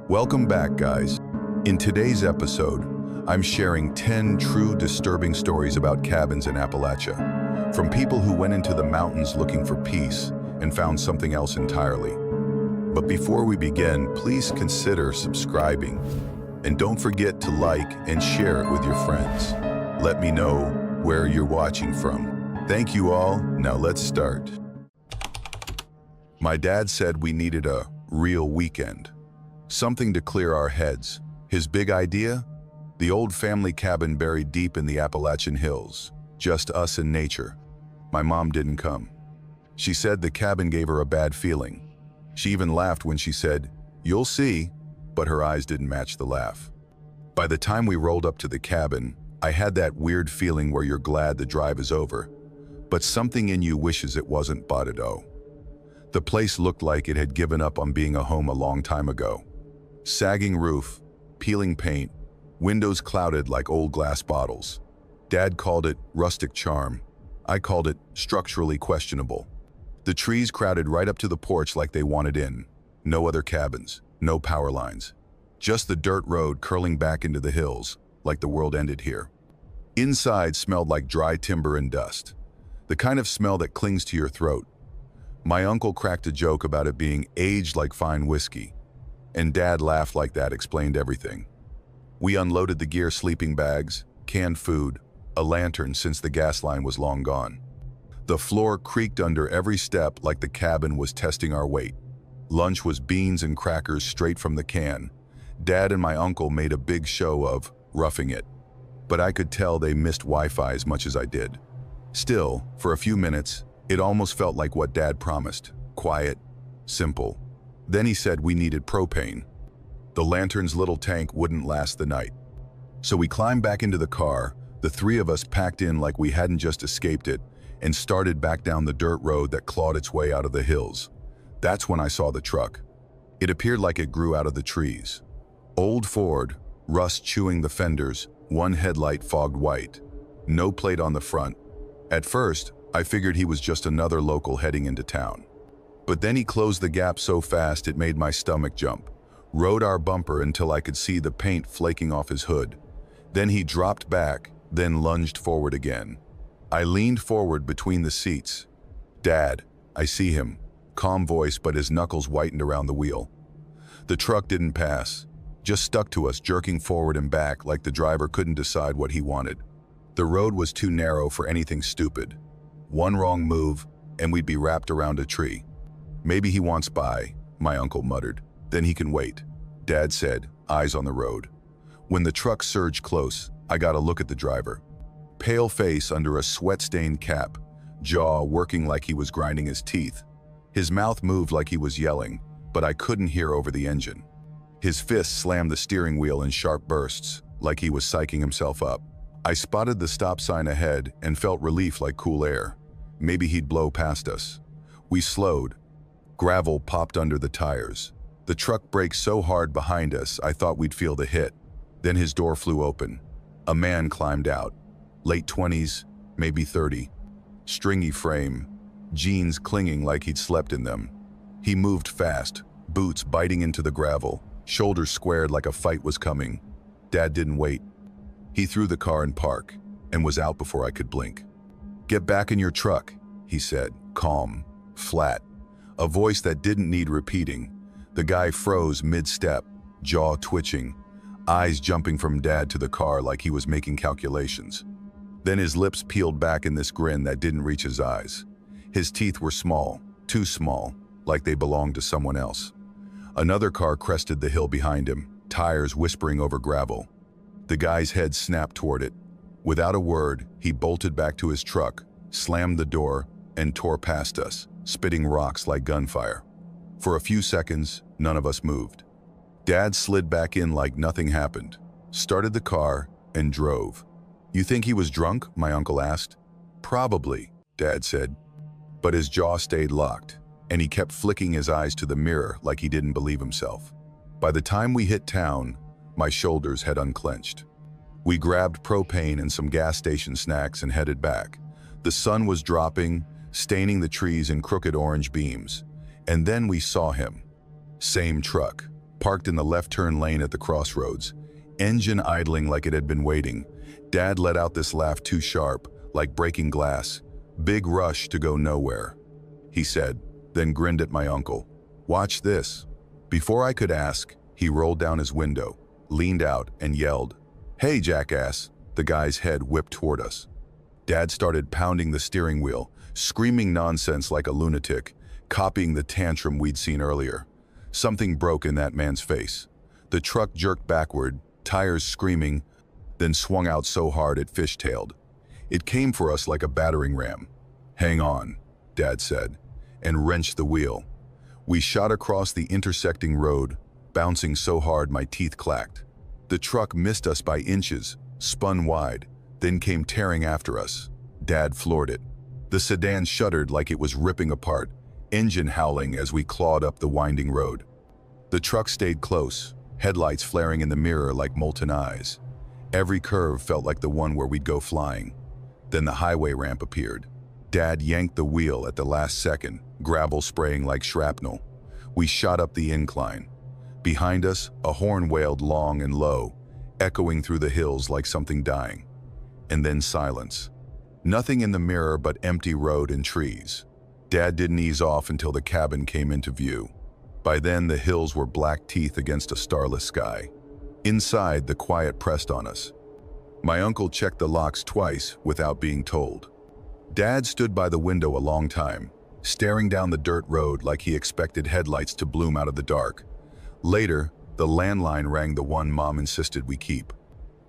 Welcome back, guys. In today's episode, I'm sharing 10 true disturbing stories about cabins in Appalachia, from people who went into the mountains looking for peace and found something else entirely. But before we begin, please consider subscribing, and don't forget to like and share it with your friends. Let me know where you're watching from. Thank you all. Now let's start. My dad said we needed a real weekend. Something to clear our heads. His big idea? The old family cabin buried deep in the Appalachian hills. Just us and nature. My mom didn't come. She said the cabin gave her a bad feeling. She even laughed when she said, "You'll see," but her eyes didn't match the laugh. By the time we rolled up to the cabin, I had that weird feeling where you're glad the drive is over, but something in you wishes it wasn't Bodado. The place looked like it had given up on being a home a long time ago. Sagging roof, peeling paint, windows clouded like old glass bottles. Dad called it rustic charm. I called it structurally questionable. The trees crowded right up to the porch like they wanted in. No other cabins, no power lines. Just the dirt road curling back into the hills, like the world ended here. Inside smelled like dry timber and dust. The kind of smell that clings to your throat. My uncle cracked a joke about it being aged like fine whiskey, and Dad laughed like that explained everything. We unloaded the gear: sleeping bags, canned food, a lantern since the gas line was long gone. The floor creaked under every step like the cabin was testing our weight. Lunch was beans and crackers straight from the can. Dad and my uncle made a big show of roughing it, but I could tell they missed Wi-Fi as much as I did. Still, for a few minutes, it almost felt like what Dad promised: quiet, simple. Then he said we needed propane. The lantern's little tank wouldn't last the night. So we climbed back into the car, the three of us packed in like we hadn't just escaped it, and started back down the dirt road that clawed its way out of the hills. That's when I saw the truck. It appeared like it grew out of the trees. Old Ford, rust chewing the fenders, one headlight fogged white. No plate on the front. At first, I figured he was just another local heading into town. But then he closed the gap so fast it made my stomach jump. Rode our bumper until I could see the paint flaking off his hood. Then he dropped back, then lunged forward again. I leaned forward between the seats. "Dad," I see him. Calm voice, but his knuckles whitened around the wheel. The truck didn't pass, just stuck to us, jerking forward and back like the driver couldn't decide what he wanted. The road was too narrow for anything stupid. One wrong move, and we'd be wrapped around a tree. "Maybe he wants by," my uncle muttered. "Then he can wait," Dad said, eyes on the road. When the truck surged close, I got a look at the driver. Pale face under a sweat-stained cap, jaw working like he was grinding his teeth. His mouth moved like he was yelling, but I couldn't hear over the engine. His fists slammed the steering wheel in sharp bursts, like he was psyching himself up. I spotted the stop sign ahead and felt relief like cool air. Maybe he'd blow past us. We slowed. Gravel popped under the tires. The truck braked so hard behind us, I thought we'd feel the hit. Then his door flew open. A man climbed out. Late 20s, maybe 30. Stringy frame, jeans clinging like he'd slept in them. He moved fast, boots biting into the gravel, shoulders squared like a fight was coming. Dad didn't wait. He threw the car in park and was out before I could blink. "Get back in your truck," he said, calm, flat. A voice that didn't need repeating. The guy froze mid-step, jaw twitching, eyes jumping from Dad to the car like he was making calculations. Then his lips peeled back in this grin that didn't reach his eyes. His teeth were small, too small, like they belonged to someone else. Another car crested the hill behind him, tires whispering over gravel. The guy's head snapped toward it. Without a word, he bolted back to his truck, slammed the door, and tore past us, spitting rocks like gunfire. For a few seconds, none of us moved. Dad slid back in like nothing happened, started the car, and drove. "You think he was drunk?" my uncle asked. "Probably," Dad said. But his jaw stayed locked, and he kept flicking his eyes to the mirror like he didn't believe himself. By the time we hit town, my shoulders had unclenched. We grabbed propane and some gas station snacks and headed back. The sun was dropping, staining the trees in crooked orange beams. And then we saw him. Same truck, parked in the left turn lane at the crossroads, engine idling like it had been waiting. Dad let out this laugh too sharp, like breaking glass. "Big rush to go nowhere," he said, then grinned at my uncle. "Watch this." Before I could ask, he rolled down his window, leaned out, and yelled, "Hey, jackass!" The guy's head whipped toward us. Dad started pounding the steering wheel, screaming nonsense like a lunatic, copying the tantrum we'd seen earlier. Something broke in that man's face. The truck jerked backward, tires screaming, then swung out so hard it fishtailed. It came for us like a battering ram. "Hang on," Dad said, and wrenched the wheel. We shot across the intersecting road, bouncing so hard my teeth clacked. The truck missed us by inches, spun wide, then came tearing after us. Dad floored it. The sedan shuddered like it was ripping apart, engine howling as we clawed up the winding road. The truck stayed close, headlights flaring in the mirror like molten eyes. Every curve felt like the one where we'd go flying. Then the highway ramp appeared. Dad yanked the wheel at the last second, gravel spraying like shrapnel. We shot up the incline. Behind us, a horn wailed long and low, echoing through the hills like something dying. And then silence. Nothing in the mirror but empty road and trees. Dad didn't ease off until the cabin came into view. By then, the hills were black teeth against a starless sky. Inside, the quiet pressed on us. My uncle checked the locks twice without being told. Dad stood by the window a long time, staring down the dirt road like he expected headlights to bloom out of the dark. Later, the landline rang, the one Mom insisted we keep.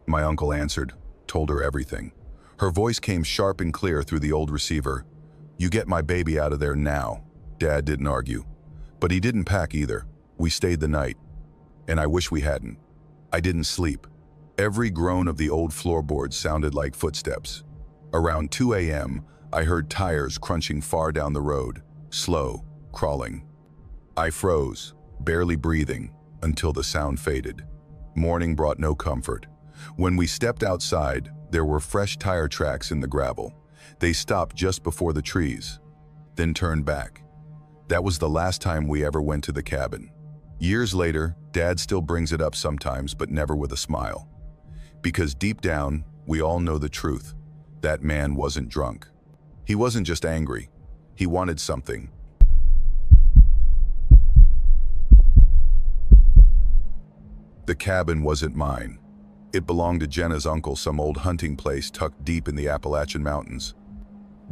My uncle answered, told her everything. Her voice came sharp and clear through the old receiver. "You get my baby out of there now." Dad didn't argue. But he didn't pack either. We stayed the night. And I wish we hadn't. I didn't sleep. Every groan of the old floorboards sounded like footsteps. Around 2 a.m., I heard tires crunching far down the road, slow, crawling. I froze, barely breathing, until the sound faded. Morning brought no comfort. When we stepped outside, there were fresh tire tracks in the gravel. They stopped just before the trees, then turned back. That was the last time we ever went to the cabin. Years later, Dad still brings it up sometimes, but never with a smile. Because deep down, we all know the truth. That man wasn't drunk. He wasn't just angry. He wanted something. The cabin wasn't mine. It belonged to Jenna's uncle, some old hunting place tucked deep in the Appalachian mountains.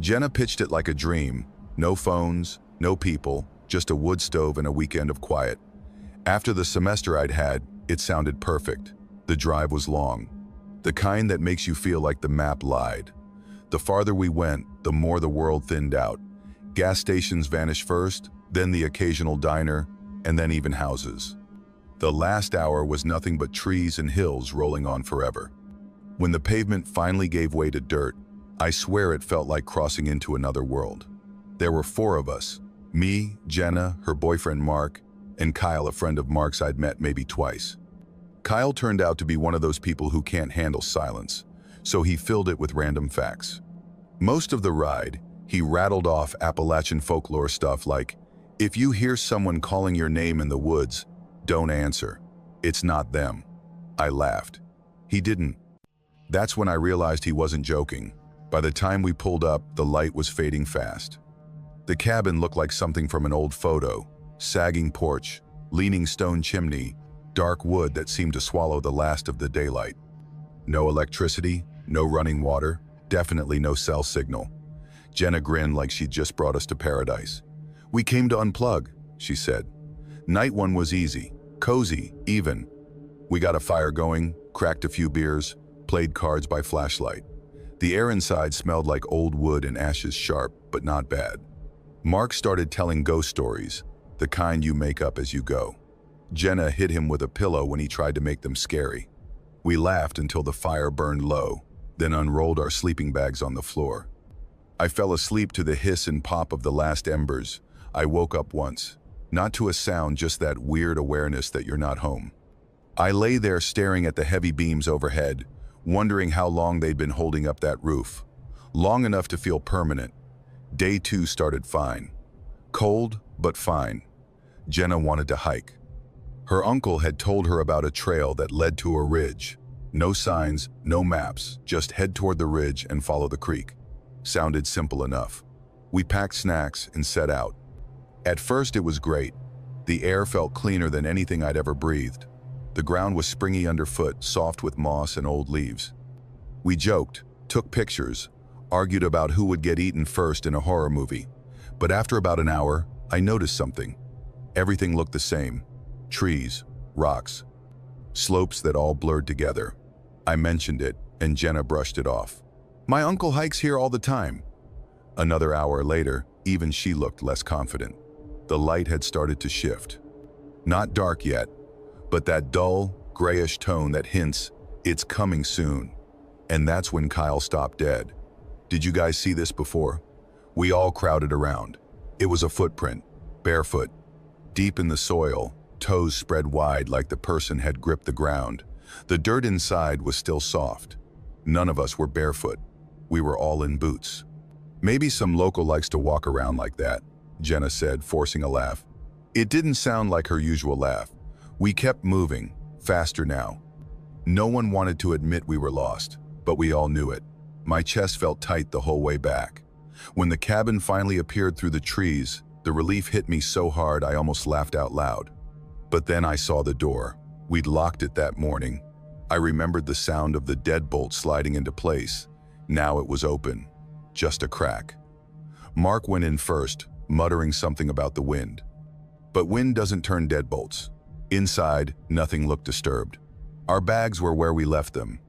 Jenna pitched it like a dream. No phones, no people, just a wood stove and a weekend of quiet. After the semester I'd had, it sounded perfect. The drive was long. The kind that makes you feel like the map lied. The farther we went, the more the world thinned out. Gas stations vanished first, then the occasional diner, and then even houses. The last hour was nothing but trees and hills rolling on forever. When the pavement finally gave way to dirt, I swear it felt like crossing into another world. There were 4 of us, me, Jenna, her boyfriend Mark, and Kyle, a friend of Mark's I'd met maybe twice. Kyle turned out to be one of those people who can't handle silence, so he filled it with random facts. Most of the ride, he rattled off Appalachian folklore stuff like, if you hear someone calling your name in the woods, don't answer. It's not them. I laughed. He didn't. That's when I realized he wasn't joking. By the time we pulled up, the light was fading fast. The cabin looked like something from an old photo. Sagging porch, leaning stone chimney, dark wood that seemed to swallow the last of the daylight. No electricity, no running water, definitely no cell signal. Jenna grinned like she'd just brought us to paradise. "We came to unplug," she said. Night one was easy, cozy, even. We got a fire going, cracked a few beers, played cards by flashlight. The air inside smelled like old wood and ashes, sharp, but not bad. Mark started telling ghost stories, the kind you make up as you go. Jenna hit him with a pillow when he tried to make them scary. We laughed until the fire burned low, then unrolled our sleeping bags on the floor. I fell asleep to the hiss and pop of the last embers. I woke up once, not to a sound, just that weird awareness that you're not home. I lay there staring at the heavy beams overhead, wondering how long they'd been holding up that roof. Long enough to feel permanent. Day 2 started fine. Cold, but fine. Jenna wanted to hike. Her uncle had told her about a trail that led to a ridge. No signs, no maps, just head toward the ridge and follow the creek. Sounded simple enough. We packed snacks and set out. At first it was great. The air felt cleaner than anything I'd ever breathed. The ground was springy underfoot, soft with moss and old leaves. We joked, took pictures, argued about who would get eaten first in a horror movie. But after about an hour, I noticed something. Everything looked the same. Trees, rocks, slopes that all blurred together. I mentioned it, and Jenna brushed it off. My uncle hikes here all the time. Another hour later, even she looked less confident. The light had started to shift. Not dark yet, but that dull, grayish tone that hints it's coming soon. And that's when Kyle stopped dead. Did you guys see this before? We all crowded around. It was a footprint, barefoot, deep in the soil, toes spread wide like the person had gripped the ground. The dirt inside was still soft. None of us were barefoot. We were all in boots. Maybe some local likes to walk around like that, Jenna said, forcing a laugh. It didn't sound like her usual laugh. We kept moving, faster now. No one wanted to admit we were lost, but we all knew it. My chest felt tight the whole way back. When the cabin finally appeared through the trees, the relief hit me so hard I almost laughed out loud. But then I saw the door. We'd locked it that morning. I remembered the sound of the deadbolt sliding into place. Now it was open. Just a crack. Mark went in first, muttering something about the wind. But wind doesn't turn deadbolts. Inside, nothing looked disturbed. Our bags were where we left them.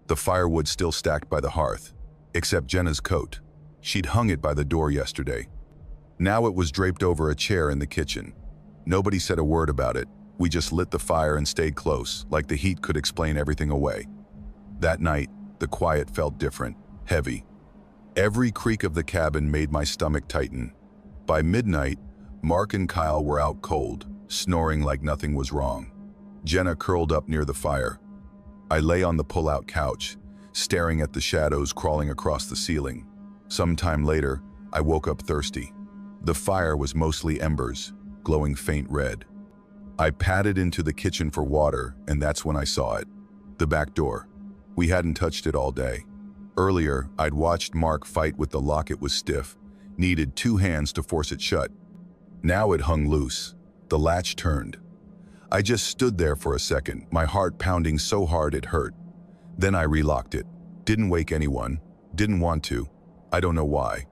The firewood still stacked by the hearth, except Jenna's coat. She'd hung it by the door yesterday. Now it was draped over a chair in the kitchen. Nobody said a word about it. We just lit the fire and stayed close, like the heat could explain everything away. That night, the quiet felt different, heavy. Every creak of the cabin made my stomach tighten. By midnight, Mark and Kyle were out cold, snoring like nothing was wrong. Jenna curled up near the fire. I lay on the pull-out couch, staring at the shadows crawling across the ceiling. Sometime later, I woke up thirsty. The fire was mostly embers, glowing faint red. I padded into the kitchen for water, and that's when I saw it. The back door. We hadn't touched it all day. Earlier, I'd watched Mark fight with the lock. It was stiff, needed 2 hands to force it shut. Now it hung loose. The latch turned. I just stood there for a second, my heart pounding so hard it hurt. Then I relocked it. Didn't wake anyone. Didn't want to. I don't know why.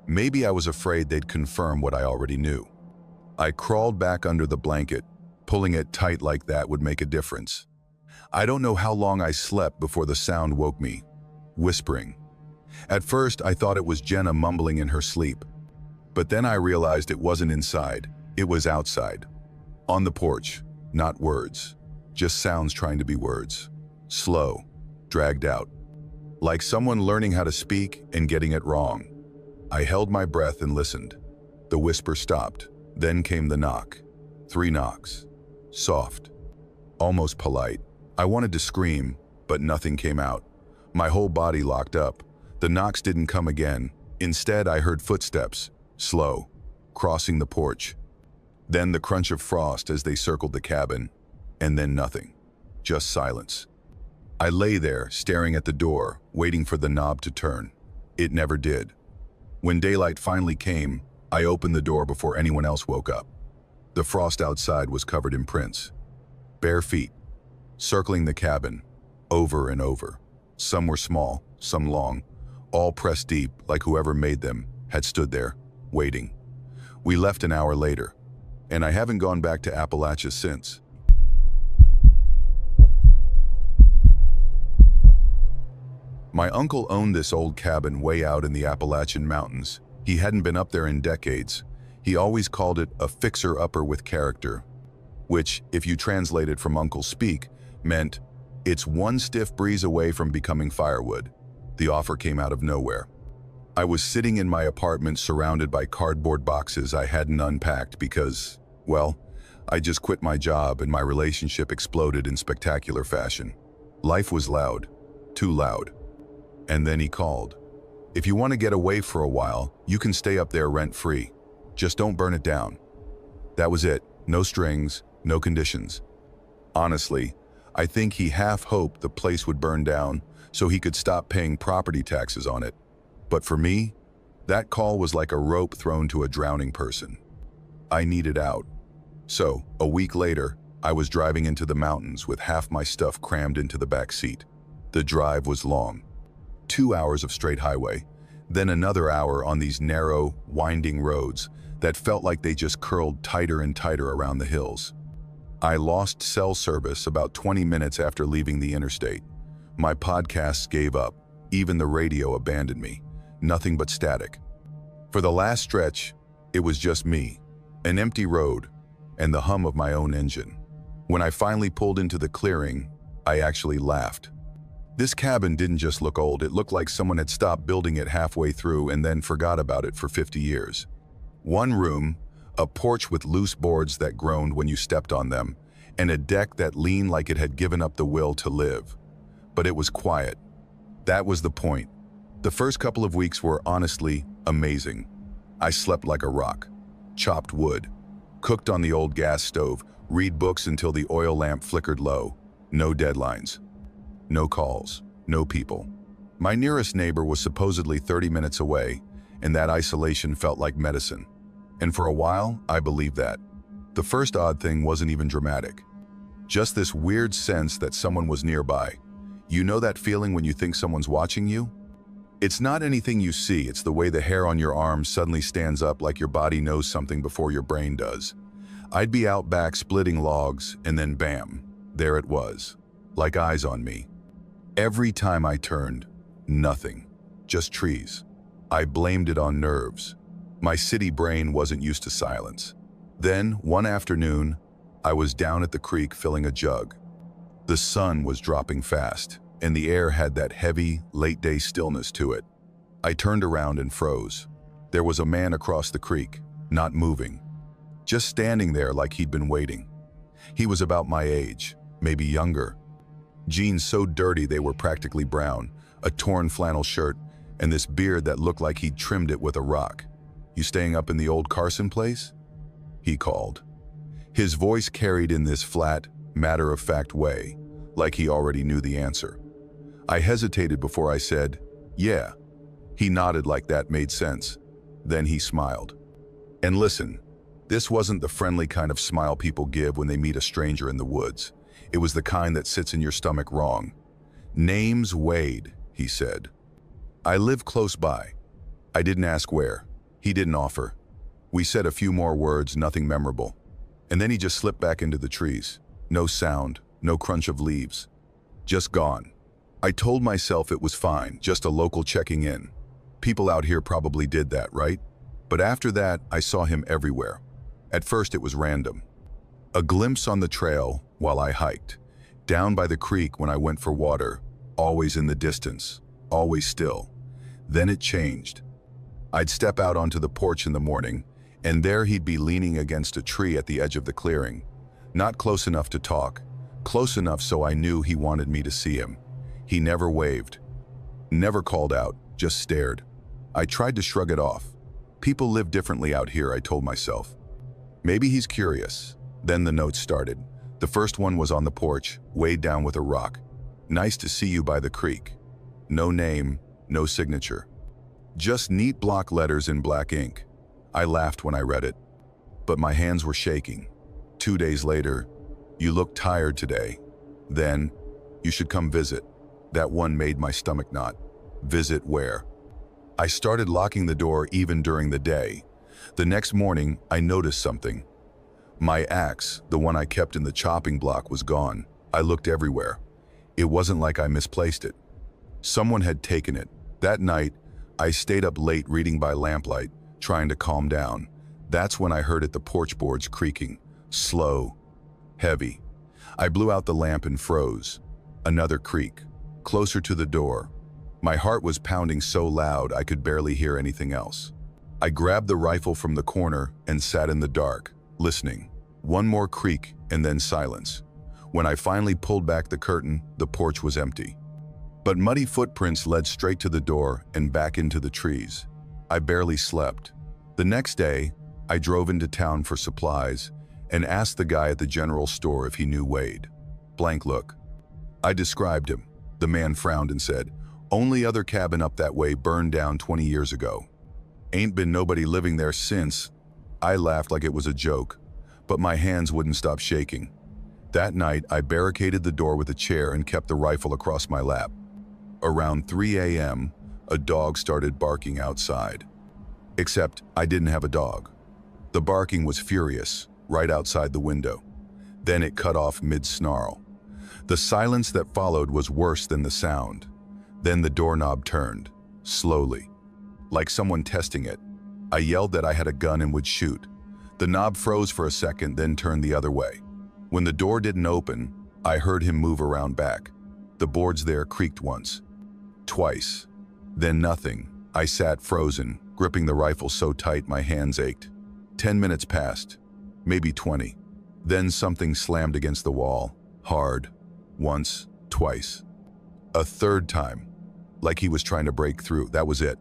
Maybe I was afraid they'd confirm what I already knew. I crawled back under the blanket. Pulling it tight like that would make a difference. I don't know how long I slept before the sound woke me. Whispering. At first, I thought it was Jenna mumbling in her sleep. But then I realized it wasn't inside. It was outside. On the porch. Not words. Just sounds trying to be words. Slow. Dragged out. Like someone learning how to speak and getting it wrong. I held my breath and listened. The whisper stopped. Then came the knock. 3 knocks. Soft. Almost polite. I wanted to scream, but nothing came out. My whole body locked up. The knocks didn't come again. Instead, I heard footsteps. Slow. Crossing the porch. Then the crunch of frost as they circled the cabin. And then nothing. Just silence. I lay there, staring at the door, waiting for the knob to turn. It never did. When daylight finally came, I opened the door before anyone else woke up. The frost outside was covered in prints. Bare feet, circling the cabin, over and over. Some were small, some long, all pressed deep like whoever made them had stood there, waiting. We left an hour later, and I haven't gone back to Appalachia since. My uncle owned this old cabin way out in the Appalachian mountains. He hadn't been up there in decades. He always called it a fixer-upper with character, which, if you translate it from Uncle speak, meant it's one stiff breeze away from becoming firewood. The offer came out of nowhere. I was sitting in my apartment surrounded by cardboard boxes I hadn't unpacked because, well, I just quit my job and my relationship exploded in spectacular fashion. Life was loud, too loud. And then he called. If you want to get away for a while, you can stay up there rent-free. Just don't burn it down. That was it. No strings, no conditions. Honestly, I think he half hoped the place would burn down so he could stop paying property taxes on it. But for me, that call was like a rope thrown to a drowning person. I needed out. So, a week later, I was driving into the mountains with half my stuff crammed into the back seat. The drive was long. 2 hours of straight highway, then another hour on these narrow, winding roads that felt like they just curled tighter and tighter around the hills. I lost cell service about 20 minutes after leaving the interstate. My podcasts gave up. Even the radio abandoned me. Nothing but static. For the last stretch, it was just me, an empty road, and the hum of my own engine. When I finally pulled into the clearing, I actually laughed. This cabin didn't just look old, it looked like someone had stopped building it halfway through and then forgot about it for 50 years. One room, a porch with loose boards that groaned when you stepped on them, and a deck that leaned like it had given up the will to live. But it was quiet. That was the point. The first couple of weeks were honestly amazing. I slept like a rock, chopped wood, cooked on the old gas stove, read books until the oil lamp flickered low. No deadlines. No calls. No people. My nearest neighbor was supposedly 30 minutes away, and that isolation felt like medicine. And for a while, I believed that. The first odd thing wasn't even dramatic. Just this weird sense that someone was nearby. You know that feeling when you think someone's watching you? It's not anything you see, it's the way the hair on your arm suddenly stands up like your body knows something before your brain does. I'd be out back splitting logs, and then bam, there it was, like eyes on me. Every time I turned, nothing, just trees. I blamed it on nerves. My city brain wasn't used to silence. Then, one afternoon, I was down at the creek filling a jug. The sun was dropping fast, and the air had that heavy, late-day stillness to it. I turned around and froze. There was a man across the creek, not moving, just standing there like he'd been waiting. He was about my age, maybe younger. Jeans so dirty they were practically brown, a torn flannel shirt, and this beard that looked like he'd trimmed it with a rock. "You staying up in the old Carson place?" he called. His voice carried in this flat, matter-of-fact way, like he already knew the answer. I hesitated before I said, "Yeah." He nodded like that made sense. Then he smiled. And listen, this wasn't the friendly kind of smile people give when they meet a stranger in the woods. It was the kind that sits in your stomach wrong. "Name's Wade," he said. "I live close by." I didn't ask where. He didn't offer. We said a few more words, nothing memorable. And then he just slipped back into the trees. No sound, no crunch of leaves. Just gone. I told myself it was fine, just a local checking in. People out here probably did that, right? But after that, I saw him everywhere. At first it was random. A glimpse on the trail while I hiked. Down by the creek when I went for water. Always in the distance. Always still. Then it changed. I'd step out onto the porch in the morning, and there he'd be leaning against a tree at the edge of the clearing. Not close enough to talk. Close enough so I knew he wanted me to see him. He never waved. Never called out, just stared. I tried to shrug it off. People live differently out here, I told myself. Maybe he's curious. Then the notes started. The first one was on the porch, weighed down with a rock. "Nice to see you by the creek." No name, no signature. Just neat block letters in black ink. I laughed when I read it, but my hands were shaking. 2 days later, "You look tired today." Then, "You should come visit." That one made my stomach knot. Visit where? I started locking the door even during the day. The next morning, I noticed something. My axe, the one I kept in the chopping block, was gone. I looked everywhere. It wasn't like I misplaced it. Someone had taken it. That night, I stayed up late reading by lamplight, trying to calm down. That's when I heard it, the porch boards creaking. Slow. Heavy. I blew out the lamp and froze. Another creak. Closer to the door. My heart was pounding so loud I could barely hear anything else. I grabbed the rifle from the corner and sat in the dark, listening. One more creak and then silence. When I finally pulled back the curtain, the porch was empty. But muddy footprints led straight to the door and back into the trees. I barely slept. The next day, I drove into town for supplies, and asked the guy at the general store if he knew Wade. Blank look. I described him. The man frowned and said, "Only other cabin up that way burned down 20 years ago. Ain't been nobody living there since." I laughed like it was a joke, but my hands wouldn't stop shaking. That night, I barricaded the door with a chair and kept the rifle across my lap. Around 3 a.m., a dog started barking outside. Except I didn't have a dog. The barking was furious, right outside the window. Then it cut off mid-snarl. The silence that followed was worse than the sound. Then the doorknob turned, slowly, like someone testing it. I yelled that I had a gun and would shoot. The knob froze for a second, then turned the other way. When the door didn't open, I heard him move around back. The boards there creaked once, twice, then nothing. I sat frozen, gripping the rifle so tight my hands ached. 10 minutes passed, maybe 20. Then something slammed against the wall, hard, once, twice. A third time, like he was trying to break through. That was it.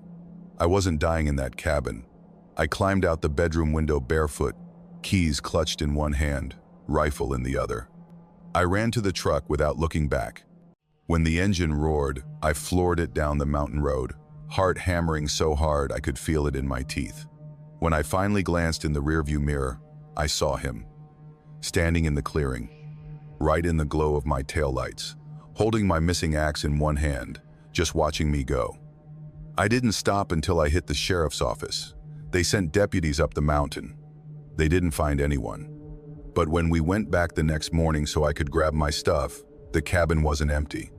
I wasn't dying in that cabin. I climbed out the bedroom window barefoot, keys clutched in one hand, rifle in the other. I ran to the truck without looking back. When the engine roared, I floored it down the mountain road, heart hammering so hard I could feel it in my teeth. When I finally glanced in the rearview mirror, I saw him, standing in the clearing, right in the glow of my taillights, holding my missing axe in one hand, just watching me go. I didn't stop until I hit the sheriff's office. They sent deputies up the mountain. They didn't find anyone. But when we went back the next morning so I could grab my stuff, the cabin wasn't empty.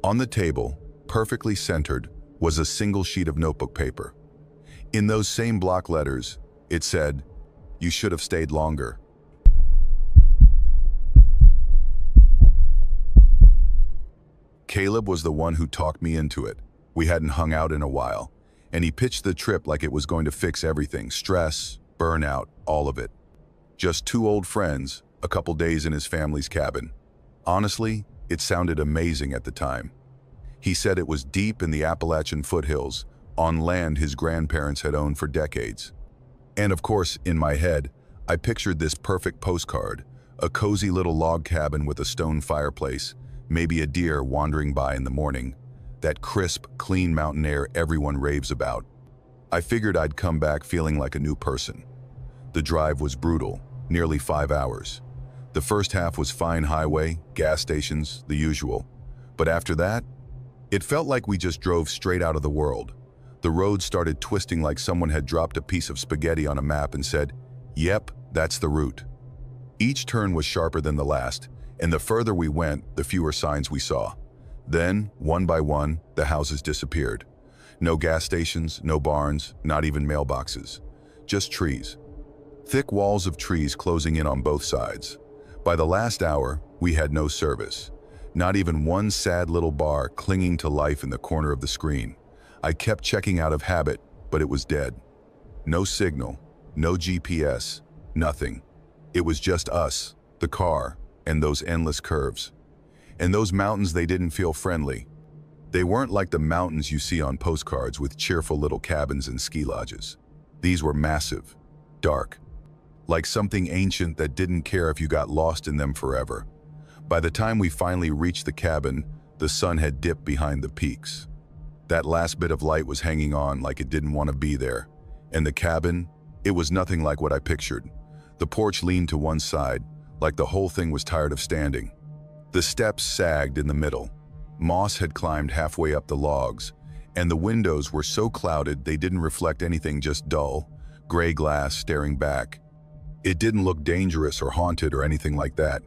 On the table, perfectly centered, was a single sheet of notebook paper. In those same block letters, it said, "You should have stayed longer." Caleb was the one who talked me into it. We hadn't hung out in a while, and he pitched the trip like it was going to fix everything: stress, burnout, all of it. Just two old friends, a couple days in his family's cabin. Honestly, it sounded amazing at the time. He said it was deep in the Appalachian foothills, on land his grandparents had owned for decades. And of course, in my head, I pictured this perfect postcard, a cozy little log cabin with a stone fireplace, maybe a deer wandering by in the morning, that crisp, clean mountain air everyone raves about. I figured I'd come back feeling like a new person. The drive was brutal, nearly 5 hours. The first half was fine highway, gas stations, the usual. But after that, it felt like we just drove straight out of the world. The road started twisting like someone had dropped a piece of spaghetti on a map and said, "Yep, that's the route." Each turn was sharper than the last, and the further we went, the fewer signs we saw. Then, one by one, the houses disappeared. No gas stations, no barns, not even mailboxes. Just trees. Thick walls of trees closing in on both sides. By the last hour, we had no service. Not even one sad little bar clinging to life in the corner of the screen. I kept checking out of habit, but it was dead. No signal, no GPS, nothing. It was just us, the car, and those endless curves. And those mountains, they didn't feel friendly. They weren't like the mountains you see on postcards with cheerful little cabins and ski lodges. These were massive, dark, like something ancient that didn't care if you got lost in them forever. By the time we finally reached the cabin, the sun had dipped behind the peaks. That last bit of light was hanging on like it didn't want to be there. And the cabin, it was nothing like what I pictured. The porch leaned to one side, like the whole thing was tired of standing. The steps sagged in the middle. Moss had climbed halfway up the logs, and the windows were so clouded they didn't reflect anything, just dull, gray glass staring back. It didn't look dangerous or haunted or anything like that.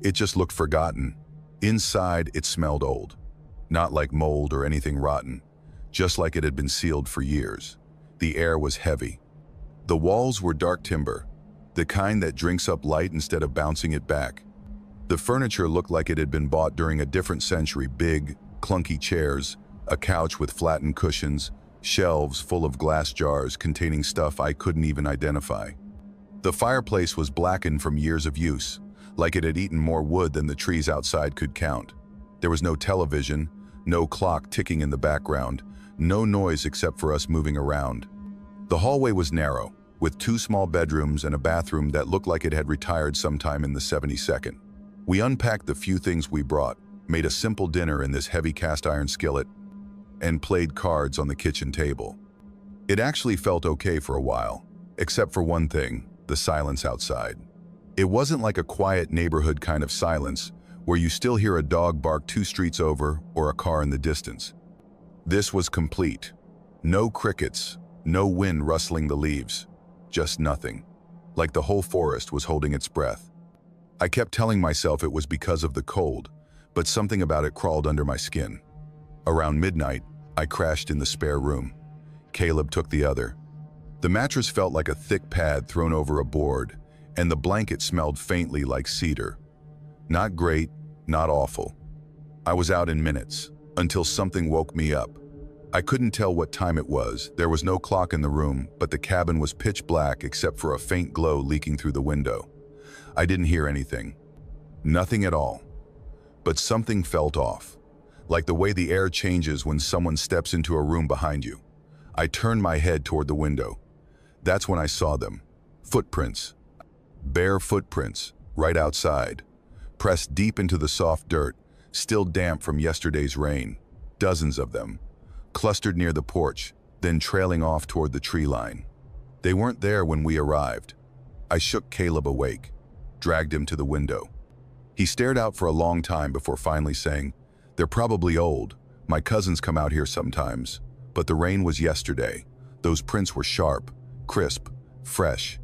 It just looked forgotten. Inside, it smelled old. Not like mold or anything rotten, just like it had been sealed for years. The air was heavy. The walls were dark timber, the kind that drinks up light instead of bouncing it back. The furniture looked like it had been bought during a different century: big, clunky chairs, a couch with flattened cushions, shelves full of glass jars containing stuff I couldn't even identify. The fireplace was blackened from years of use, like it had eaten more wood than the trees outside could count. There was no television, no clock ticking in the background, no noise except for us moving around. The hallway was narrow, with 2 small bedrooms and a bathroom that looked like it had retired sometime in the 72nd. We unpacked the few things we brought, made a simple dinner in this heavy cast iron skillet, and played cards on the kitchen table. It actually felt okay for a while, except for one thing: the silence outside. It wasn't like a quiet neighborhood kind of silence, where you still hear a dog bark 2 streets over or a car in the distance. This was complete. No crickets, no wind rustling the leaves, just nothing. Like the whole forest was holding its breath. I kept telling myself it was because of the cold, but something about it crawled under my skin. Around midnight, I crashed in the spare room. Caleb took the other. The mattress felt like a thick pad thrown over a board, and the blanket smelled faintly like cedar. Not great, not awful. I was out in minutes, until something woke me up. I couldn't tell what time it was. There was no clock in the room, but the cabin was pitch black except for a faint glow leaking through the window. I didn't hear anything. Nothing at all. But something felt off, like the way the air changes when someone steps into a room behind you. I turned my head toward the window. That's when I saw them. Footprints. Bare footprints, right outside. Pressed deep into the soft dirt, still damp from yesterday's rain. Dozens of them. Clustered near the porch, then trailing off toward the tree line. They weren't there when we arrived. I shook Caleb awake, dragged him to the window. He stared out for a long time before finally saying, "They're probably old. My cousins come out here sometimes. But the rain was yesterday. Those prints were sharp, crisp, fresh."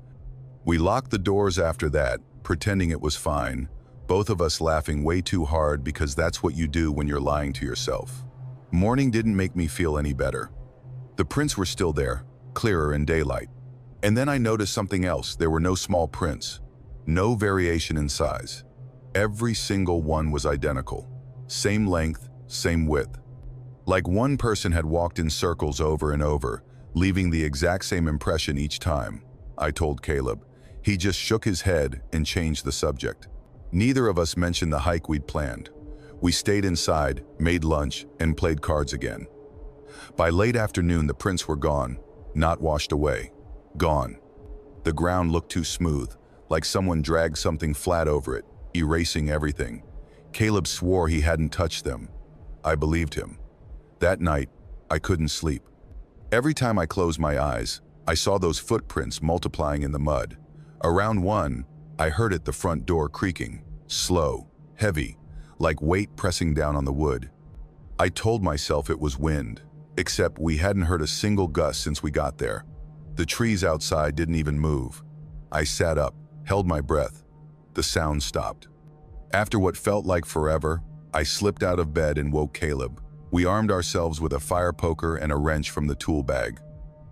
We locked the doors after that, pretending it was fine, both of us laughing way too hard because that's what you do when you're lying to yourself. Morning didn't make me feel any better. The prints were still there, clearer in daylight. And then I noticed something else. There were no small prints, no variation in size. Every single one was identical. Same length, same width. Like one person had walked in circles over and over, leaving the exact same impression each time. I told Caleb. He just shook his head and changed the subject. Neither of us mentioned the hike we'd planned. We stayed inside, made lunch, and played cards again. By late afternoon, the prints were gone, not washed away. Gone. The ground looked too smooth, like someone dragged something flat over it, erasing everything. Caleb swore he hadn't touched them. I believed him. That night, I couldn't sleep. Every time I closed my eyes, I saw those footprints multiplying in the mud. Around one, I heard the front door creaking, slow, heavy, like weight pressing down on the wood. I told myself it was wind, except we hadn't heard a single gust since we got there. The trees outside didn't even move. I sat up, held my breath. The sound stopped. After what felt like forever, I slipped out of bed and woke Caleb. We armed ourselves with a fire poker and a wrench from the tool bag.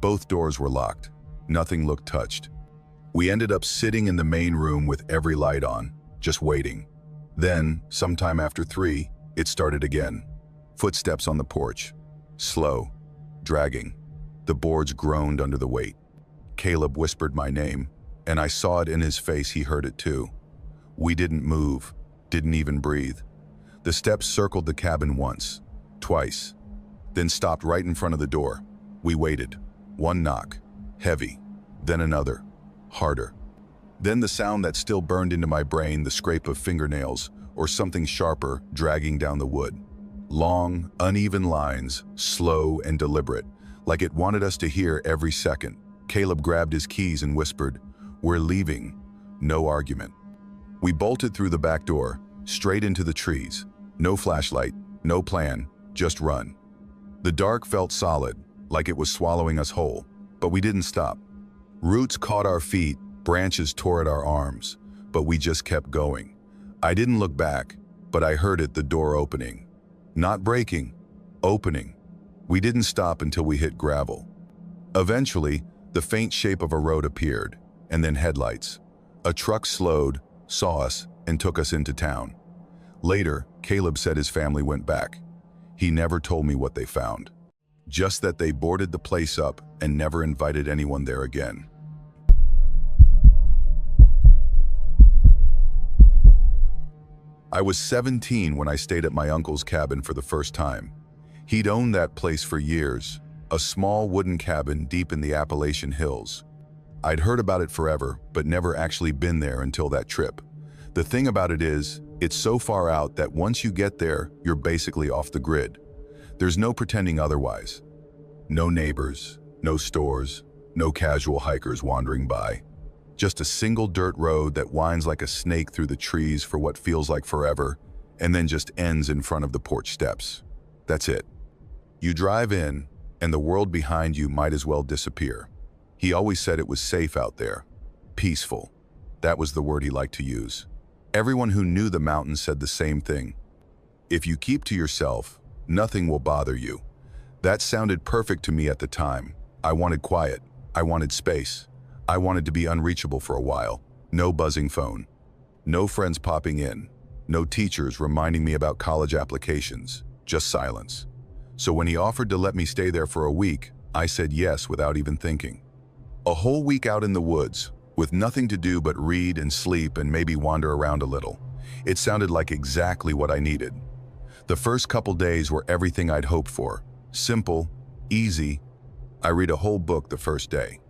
Both doors were locked. Nothing looked touched. We ended up sitting in the main room with every light on, just waiting. Then, sometime after 3, it started again. Footsteps on the porch. Slow. Dragging. The boards groaned under the weight. Caleb whispered my name, and I saw it in his face. He heard it too. We didn't move, didn't even breathe. The steps circled the cabin once, twice, then stopped right in front of the door. We waited. One knock. Heavy. Then another. Harder. Then the sound that still burned into my brain, the scrape of fingernails, or something sharper dragging down the wood. Long, uneven lines, slow and deliberate, like it wanted us to hear every second. Caleb grabbed his keys and whispered, "We're leaving." No argument. We bolted through the back door, straight into the trees. No flashlight, no plan, just run. The dark felt solid, like it was swallowing us whole, but we didn't stop. Roots caught our feet, branches tore at our arms, but we just kept going. I didn't look back, but I heard the door opening. Not breaking, opening. We didn't stop until we hit gravel. Eventually, the faint shape of a road appeared, and then headlights. A truck slowed, saw us, and took us into town. Later, Caleb said his family went back. He never told me what they found. Just that they boarded the place up and never invited anyone there again. I was 17 when I stayed at my uncle's cabin for the first time. He'd owned that place for years, a small wooden cabin deep in the Appalachian hills. I'd heard about it forever, but never actually been there until that trip. The thing about it is, it's so far out that once you get there, you're basically off the grid. There's no pretending otherwise. No neighbors, no stores, no casual hikers wandering by. Just a single dirt road that winds like a snake through the trees for what feels like forever, and then just ends in front of the porch steps. That's it. You drive in, and the world behind you might as well disappear. He always said it was safe out there. Peaceful. That was the word he liked to use. Everyone who knew the mountain said the same thing. If you keep to yourself, nothing will bother you. That sounded perfect to me at the time. I wanted quiet. I wanted space. I wanted to be unreachable for a while. No buzzing phone. No friends popping in. No teachers reminding me about college applications. Just silence. So when he offered to let me stay there for a week, I said yes without even thinking. A whole week out in the woods, with nothing to do but read and sleep and maybe wander around a little. It sounded like exactly what I needed. The first couple days were everything I'd hoped for. Simple, easy. I read a whole book the first day,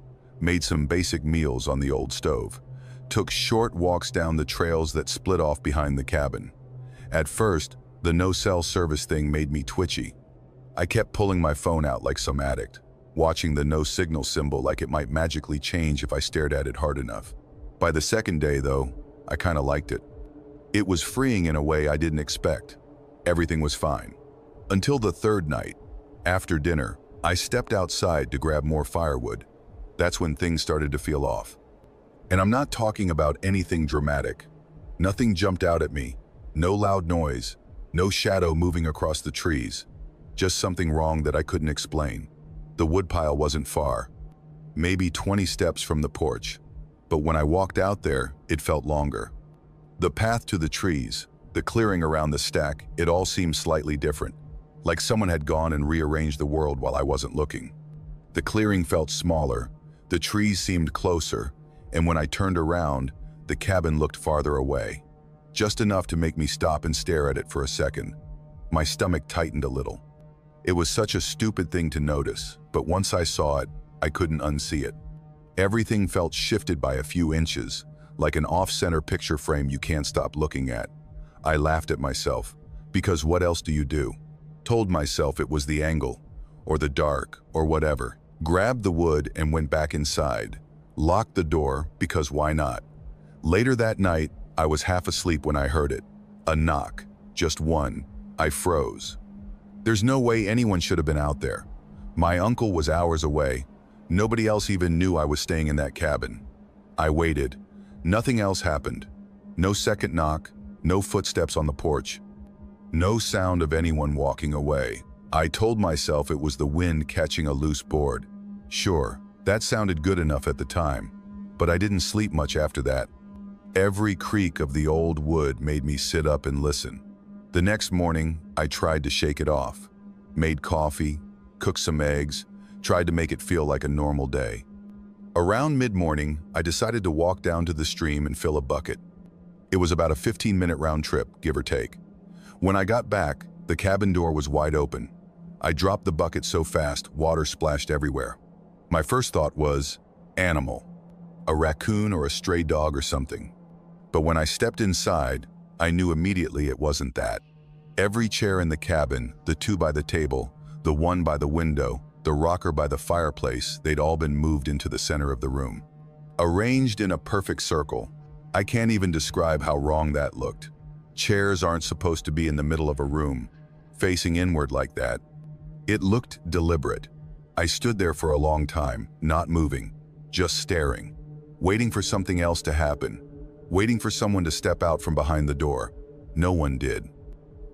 made some basic meals on the old stove, took short walks down the trails that split off behind the cabin. At first, the no-cell service thing made me twitchy. I kept pulling my phone out like some addict, watching the no-signal symbol like it might magically change if I stared at it hard enough. By the second day, though, I kind of liked it. It was freeing in a way I didn't expect. Everything was fine. Until the third night. After dinner, I stepped outside to grab more firewood. That's when things started to feel off. And I'm not talking about anything dramatic. Nothing jumped out at me. No loud noise. No shadow moving across the trees. Just something wrong that I couldn't explain. The woodpile wasn't far. Maybe 20 steps from the porch. But when I walked out there, it felt longer. The path to the trees, the clearing around the stack, it all seemed slightly different. Like someone had gone and rearranged the world while I wasn't looking. The clearing felt smaller. The trees seemed closer. And when I turned around, the cabin looked farther away. Just enough to make me stop and stare at it for a second. My stomach tightened a little. It was such a stupid thing to notice, but once I saw it, I couldn't unsee it. Everything felt shifted by a few inches, like an off-center picture frame you can't stop looking at. I laughed at myself, because what else do you do? Told myself it was the angle, or the dark, or whatever. Grabbed the wood and went back inside. Locked the door, because why not? Later that night, I was half asleep when I heard it. A knock, just one. I froze. There's no way anyone should have been out there. My uncle was hours away. Nobody else even knew I was staying in that cabin. I waited. Nothing else happened. No second knock, no footsteps on the porch. No sound of anyone walking away. I told myself it was the wind catching a loose board. Sure, that sounded good enough at the time, but I didn't sleep much after that. Every creak of the old wood made me sit up and listen. The next morning, I tried to shake it off. Made coffee, cooked some eggs, tried to make it feel like a normal day. Around mid-morning, I decided to walk down to the stream and fill a bucket. It was about a 15-minute round trip, give or take. When I got back, the cabin door was wide open. I dropped the bucket so fast, water splashed everywhere. My first thought was, animal. A raccoon or a stray dog or something. But when I stepped inside, I knew immediately it wasn't that. Every chair in the cabin, the two by the table, the one by the window, the rocker by the fireplace, they'd all been moved into the center of the room. Arranged in a perfect circle. I can't even describe how wrong that looked. Chairs aren't supposed to be in the middle of a room, facing inward like that. It looked deliberate. I stood there for a long time, not moving, just staring, waiting for something else to happen. Waiting for someone to step out from behind the door. No one did.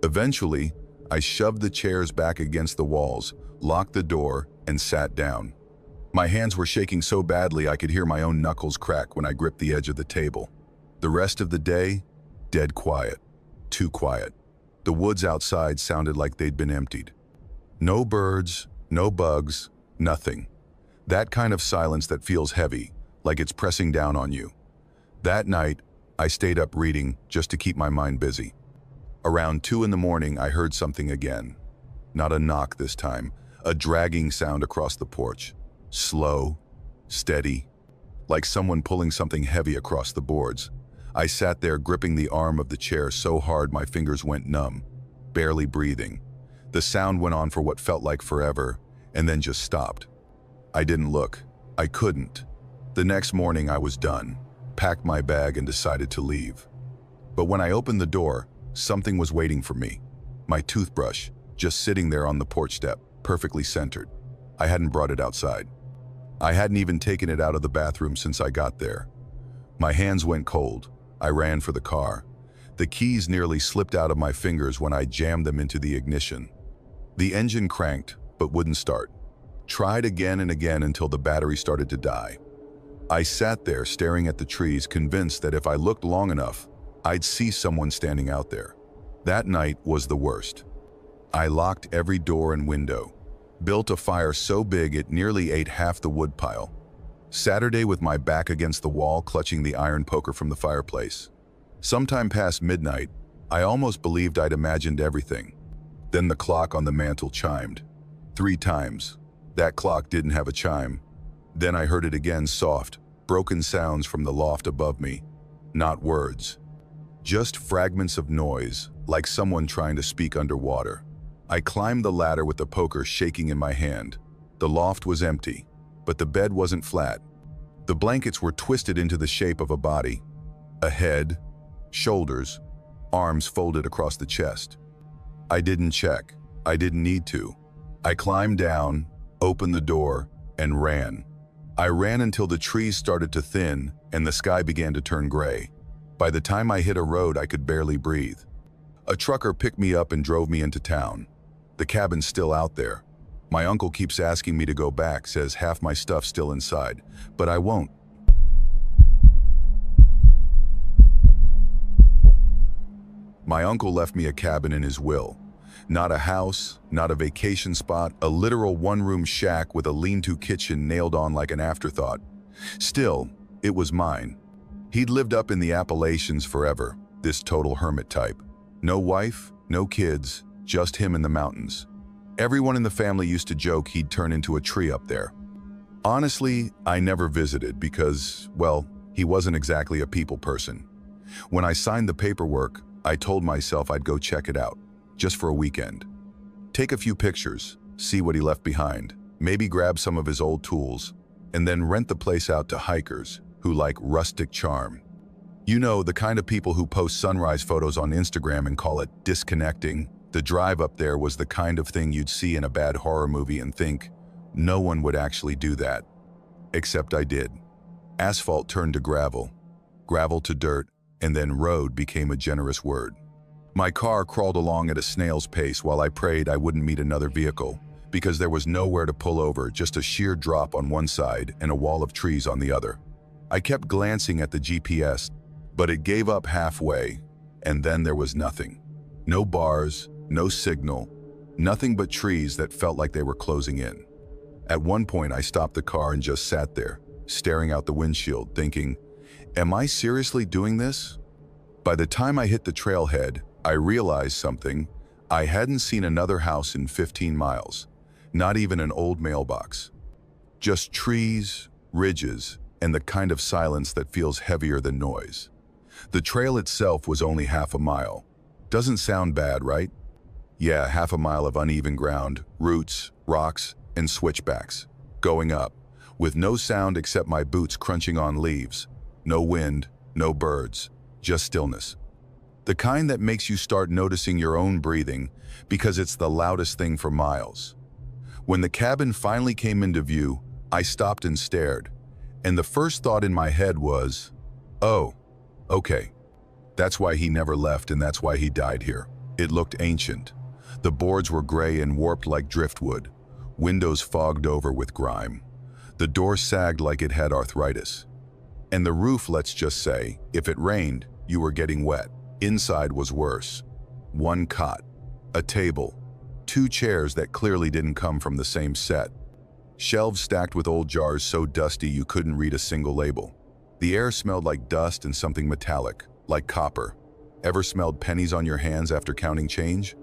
Eventually, I shoved the chairs back against the walls, locked the door, and sat down. My hands were shaking so badly I could hear my own knuckles crack when I gripped the edge of the table. The rest of the day, dead quiet. Too quiet. The woods outside sounded like they'd been emptied. No birds, no bugs, nothing. That kind of silence that feels heavy, like it's pressing down on you. That night, I stayed up reading just to keep my mind busy. Around 2 in the morning, I heard something again. Not a knock this time, a dragging sound across the porch. Slow, steady. like someone pulling something heavy across the boards. I sat there gripping the arm of the chair so hard my fingers went numb, barely breathing. The sound went on for what felt like forever, and then just stopped. I didn't look. I couldn't. The next morning I was done, packed my bag and decided to leave. But when I opened the door, something was waiting for me. My toothbrush, just sitting there on the porch step, perfectly centered. I hadn't brought it outside. I hadn't even taken it out of the bathroom since I got there. My hands went cold. I ran for the car. The keys nearly slipped out of my fingers when I jammed them into the ignition. The engine cranked, but wouldn't start. Tried again and again until the battery started to die. I sat there staring at the trees, convinced that if I looked long enough, I'd see someone standing out there. That night was the worst. I locked every door and window, built a fire so big it nearly ate half the wood pile. Saturday with my back against the wall, clutching the iron poker from the fireplace. Sometime past midnight, I almost believed I'd imagined everything. Then the clock on the mantel chimed. 3 times. That clock didn't have a chime. Then I heard it again, soft, broken sounds from the loft above me. Not words. Just fragments of noise, like someone trying to speak underwater. I climbed the ladder with the poker shaking in my hand. The loft was empty, but the bed wasn't flat. The blankets were twisted into the shape of a body. A head, shoulders, arms folded across the chest. I didn't check. I didn't need to. I climbed down, opened the door, and ran. I ran until the trees started to thin and the sky began to turn gray. By the time I hit a road, I could barely breathe. A trucker picked me up and drove me into town. The cabin's still out there. My uncle keeps asking me to go back, says half my stuff's still inside, but I won't. My uncle left me a cabin in his will. Not a house, not a vacation spot, a literal one-room shack with a lean-to kitchen nailed on like an afterthought. Still, it was mine. He'd lived up in the Appalachians forever, this total hermit type. No wife, no kids, just him in the mountains. Everyone in the family used to joke he'd turn into a tree up there. Honestly, I never visited because, well, he wasn't exactly a people person. When I signed the paperwork, I told myself I'd go check it out, just for a weekend. Take a few pictures, see what he left behind, maybe grab some of his old tools, and then rent the place out to hikers who like rustic charm. You know, the kind of people who post sunrise photos on Instagram and call it disconnecting. The drive up there was the kind of thing you'd see in a bad horror movie and think, no one would actually do that. Except I did. Asphalt turned to gravel, gravel to dirt, and then road became a generous word. My car crawled along at a snail's pace while I prayed I wouldn't meet another vehicle, because there was nowhere to pull over, just a sheer drop on one side and a wall of trees on the other. I kept glancing at the GPS, but it gave up halfway, and then there was nothing. No bars, no signal, nothing but trees that felt like they were closing in. At one point, I stopped the car and just sat there, staring out the windshield, thinking, am I seriously doing this? By the time I hit the trailhead, I realized something. I hadn't seen another house in 15 miles, not even an old mailbox. Just trees, ridges, and the kind of silence that feels heavier than noise. The trail itself was only half a mile. Doesn't sound bad, right? Yeah, half a mile of uneven ground, roots, rocks, and switchbacks. Going up, with no sound except my boots crunching on leaves. No wind, no birds, just stillness. The kind that makes you start noticing your own breathing because it's the loudest thing for miles. When the cabin finally came into view, I stopped and stared. And the first thought in my head was, oh, okay. That's why he never left and that's why he died here. It looked ancient. The boards were gray and warped like driftwood, windows fogged over with grime. The door sagged like it had arthritis. And the roof, let's just say, if it rained, you were getting wet. Inside was worse. One cot, a table, 2 chairs that clearly didn't come from the same set. Shelves stacked with old jars so dusty you couldn't read a single label. The air smelled like dust and something metallic, like copper. Ever smelled pennies on your hands after counting change?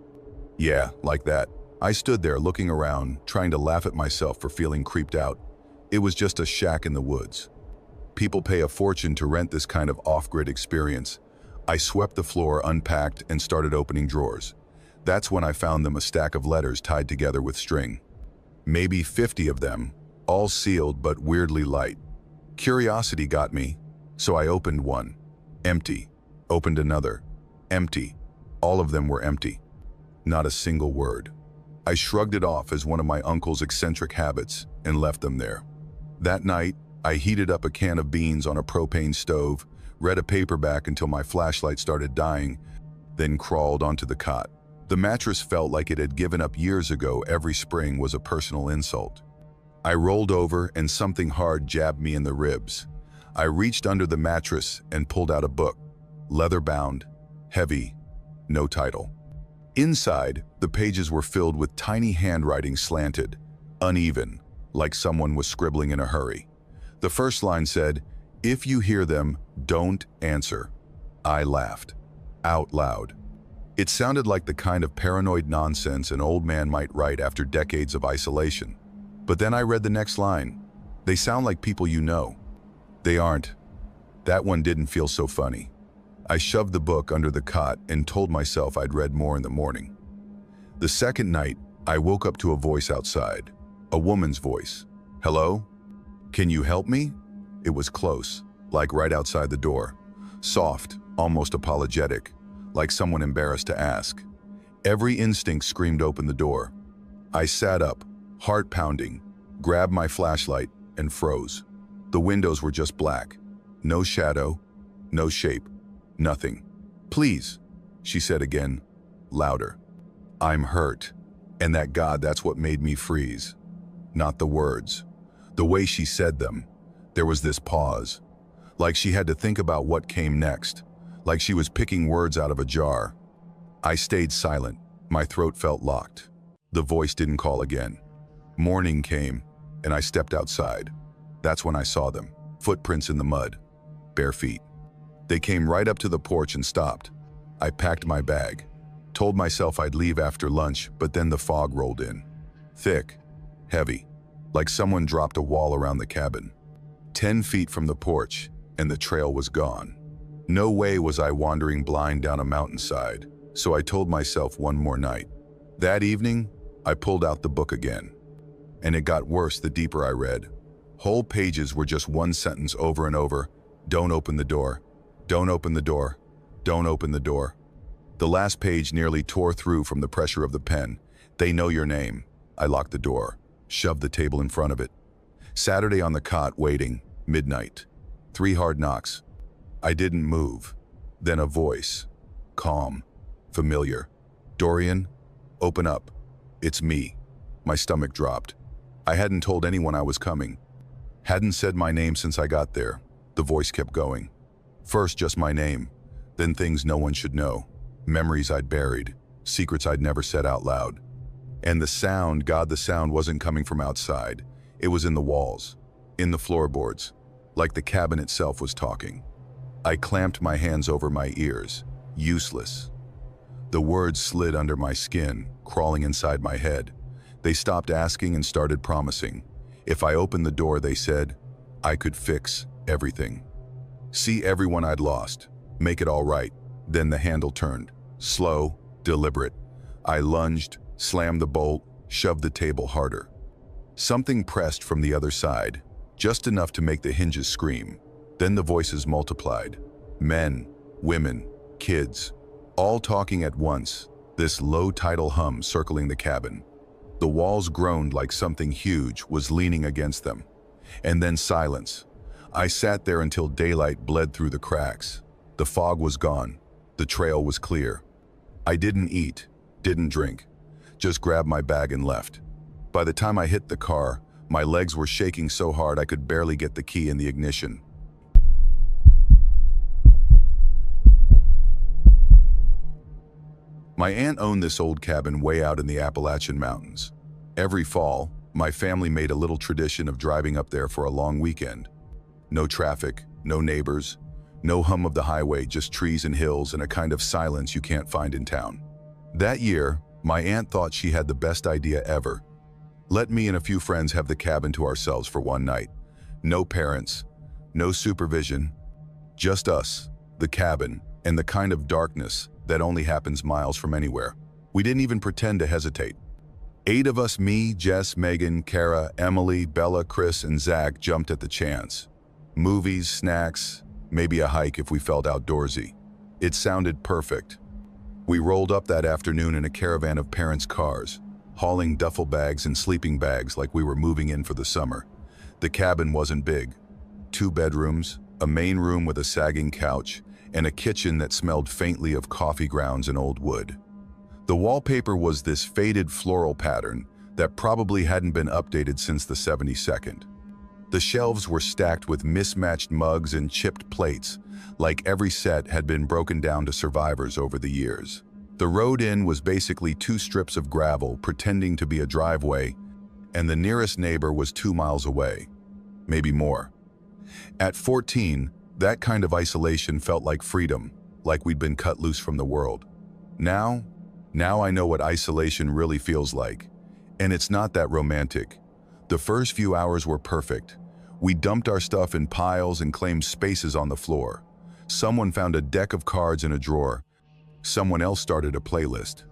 Yeah, like that. I stood there looking around, trying to laugh at myself for feeling creeped out. It was just a shack in the woods. People pay a fortune to rent this kind of off-grid experience. I swept the floor, unpacked, and started opening drawers. That's when I found them, a stack of letters tied together with string. Maybe 50 of them, all sealed but weirdly light. Curiosity got me, so I opened one. Empty. Opened another. Empty. All of them were empty. Not a single word. I shrugged it off as one of my uncle's eccentric habits and left them there. That night, I heated up a can of beans on a propane stove, read a paperback until my flashlight started dying, then crawled onto the cot. The mattress felt like it had given up years ago. Every spring was a personal insult. I rolled over and something hard jabbed me in the ribs. I reached under the mattress and pulled out a book. Leather-bound, heavy, no title. Inside, the pages were filled with tiny handwriting, slanted, uneven, like someone was scribbling in a hurry. The first line said, "If you hear them, don't answer." I laughed, out loud. It sounded like the kind of paranoid nonsense an old man might write after decades of isolation. But then I read the next line. They sound like people you know. They aren't. That one didn't feel so funny. I shoved the book under the cot and told myself I'd read more in the morning. The second night, I woke up to a voice outside. A woman's voice. "Hello? Can you help me?" It was close, like right outside the door. Soft, almost apologetic, like someone embarrassed to ask. Every instinct screamed, "Open the door." I sat up, heart pounding, grabbed my flashlight, and froze. The windows were just black. No shadow, no shape, nothing. "Please," she said again, louder. "I'm hurt." And that's what made me freeze. Not the words. The way she said them. There was this pause. Like she had to think about what came next. Like she was picking words out of a jar. I stayed silent. My throat felt locked. The voice didn't call again. Morning came, and I stepped outside. That's when I saw them. Footprints in the mud. Bare feet. They came right up to the porch and stopped. I packed my bag. Told myself I'd leave after lunch, but then the fog rolled in. Thick. Heavy. Like someone dropped a wall around the cabin. 10 feet from the porch, and the trail was gone. No way was I wandering blind down a mountainside, so I told myself one more night. That evening, I pulled out the book again. And it got worse the deeper I read. Whole pages were just one sentence over and over. "Don't open the door. Don't open the door. Don't open the door." The last page nearly tore through from the pressure of the pen. "They know your name." I locked the door, shoved the table in front of it. Saturday on the cot, waiting, midnight. 3 hard knocks. I didn't move. Then a voice. Calm. Familiar. "Dorian, open up. It's me." My stomach dropped. I hadn't told anyone I was coming. Hadn't said my name since I got there. The voice kept going. First just my name, then things no one should know. Memories I'd buried, secrets I'd never said out loud. And the sound, God, the sound wasn't coming from outside. It was in the walls, in the floorboards, like the cabin itself was talking. I clamped my hands over my ears. Useless. The words slid under my skin, crawling inside my head. They stopped asking and started promising. If I opened the door, they said, I could fix everything. See everyone I'd lost, make it all right. Then the handle turned. Slow, deliberate. I lunged, slammed the bolt, shoved the table harder. Something pressed from the other side, just enough to make the hinges scream. Then the voices multiplied. Men, women, kids, all talking at once, this low-tidal hum circling the cabin. The walls groaned like something huge was leaning against them. And then silence. I sat there until daylight bled through the cracks. The fog was gone. The trail was clear. I didn't eat, didn't drink, just grabbed my bag and left. By the time I hit the car, my legs were shaking so hard I could barely get the key in the ignition. My aunt owned this old cabin way out in the Appalachian mountains. Every fall, my family made a little tradition of driving up there for a long weekend. No traffic, no neighbors, no hum of the highway, just trees and hills and a kind of silence you can't find in town. That year, my aunt thought she had the best idea ever. Let me and a few friends have the cabin to ourselves for one night. No parents, no supervision, just us, the cabin, and the kind of darkness that only happens miles from anywhere. We didn't even pretend to hesitate. 8 of us, me, Jess, Megan, Kara, Emily, Bella, Chris, and Zach, jumped at the chance. Movies, snacks, maybe a hike if we felt outdoorsy. It sounded perfect. We rolled up that afternoon in a caravan of parents' cars, hauling duffel bags and sleeping bags like we were moving in for the summer. The cabin wasn't big. 2 bedrooms, a main room with a sagging couch, and a kitchen that smelled faintly of coffee grounds and old wood. The wallpaper was this faded floral pattern that probably hadn't been updated since the 72nd. The shelves were stacked with mismatched mugs and chipped plates, like every set had been broken down to survivors over the years. The road in was basically 2 strips of gravel pretending to be a driveway, and the nearest neighbor was 2 miles away, maybe more. At 14, that kind of isolation felt like freedom, like we'd been cut loose from the world. Now I know what isolation really feels like, and it's not that romantic. The first few hours were perfect. We dumped our stuff in piles and claimed spaces on the floor. Someone found a deck of cards in a drawer. Someone else started a playlist.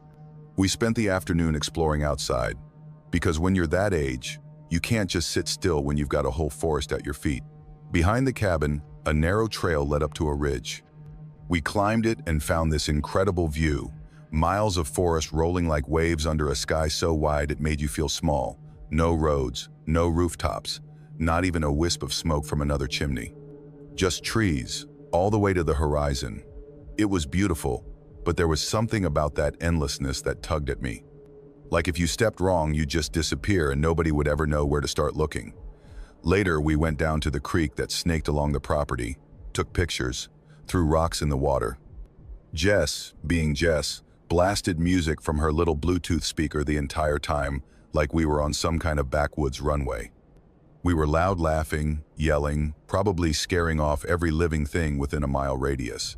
We spent the afternoon exploring outside, because when you're that age, you can't just sit still when you've got a whole forest at your feet. Behind the cabin, a narrow trail led up to a ridge. We climbed it and found this incredible view. Miles of forest rolling like waves under a sky so wide it made you feel small. No roads, no rooftops, not even a wisp of smoke from another chimney. Just trees, all the way to the horizon. It was beautiful, but there was something about that endlessness that tugged at me. Like if you stepped wrong, you'd just disappear and nobody would ever know where to start looking. Later, we went down to the creek that snaked along the property, took pictures, threw rocks in the water. Jess, being Jess, blasted music from her little Bluetooth speaker the entire time, like we were on some kind of backwoods runway. We were loud laughing, yelling, probably scaring off every living thing within a mile radius.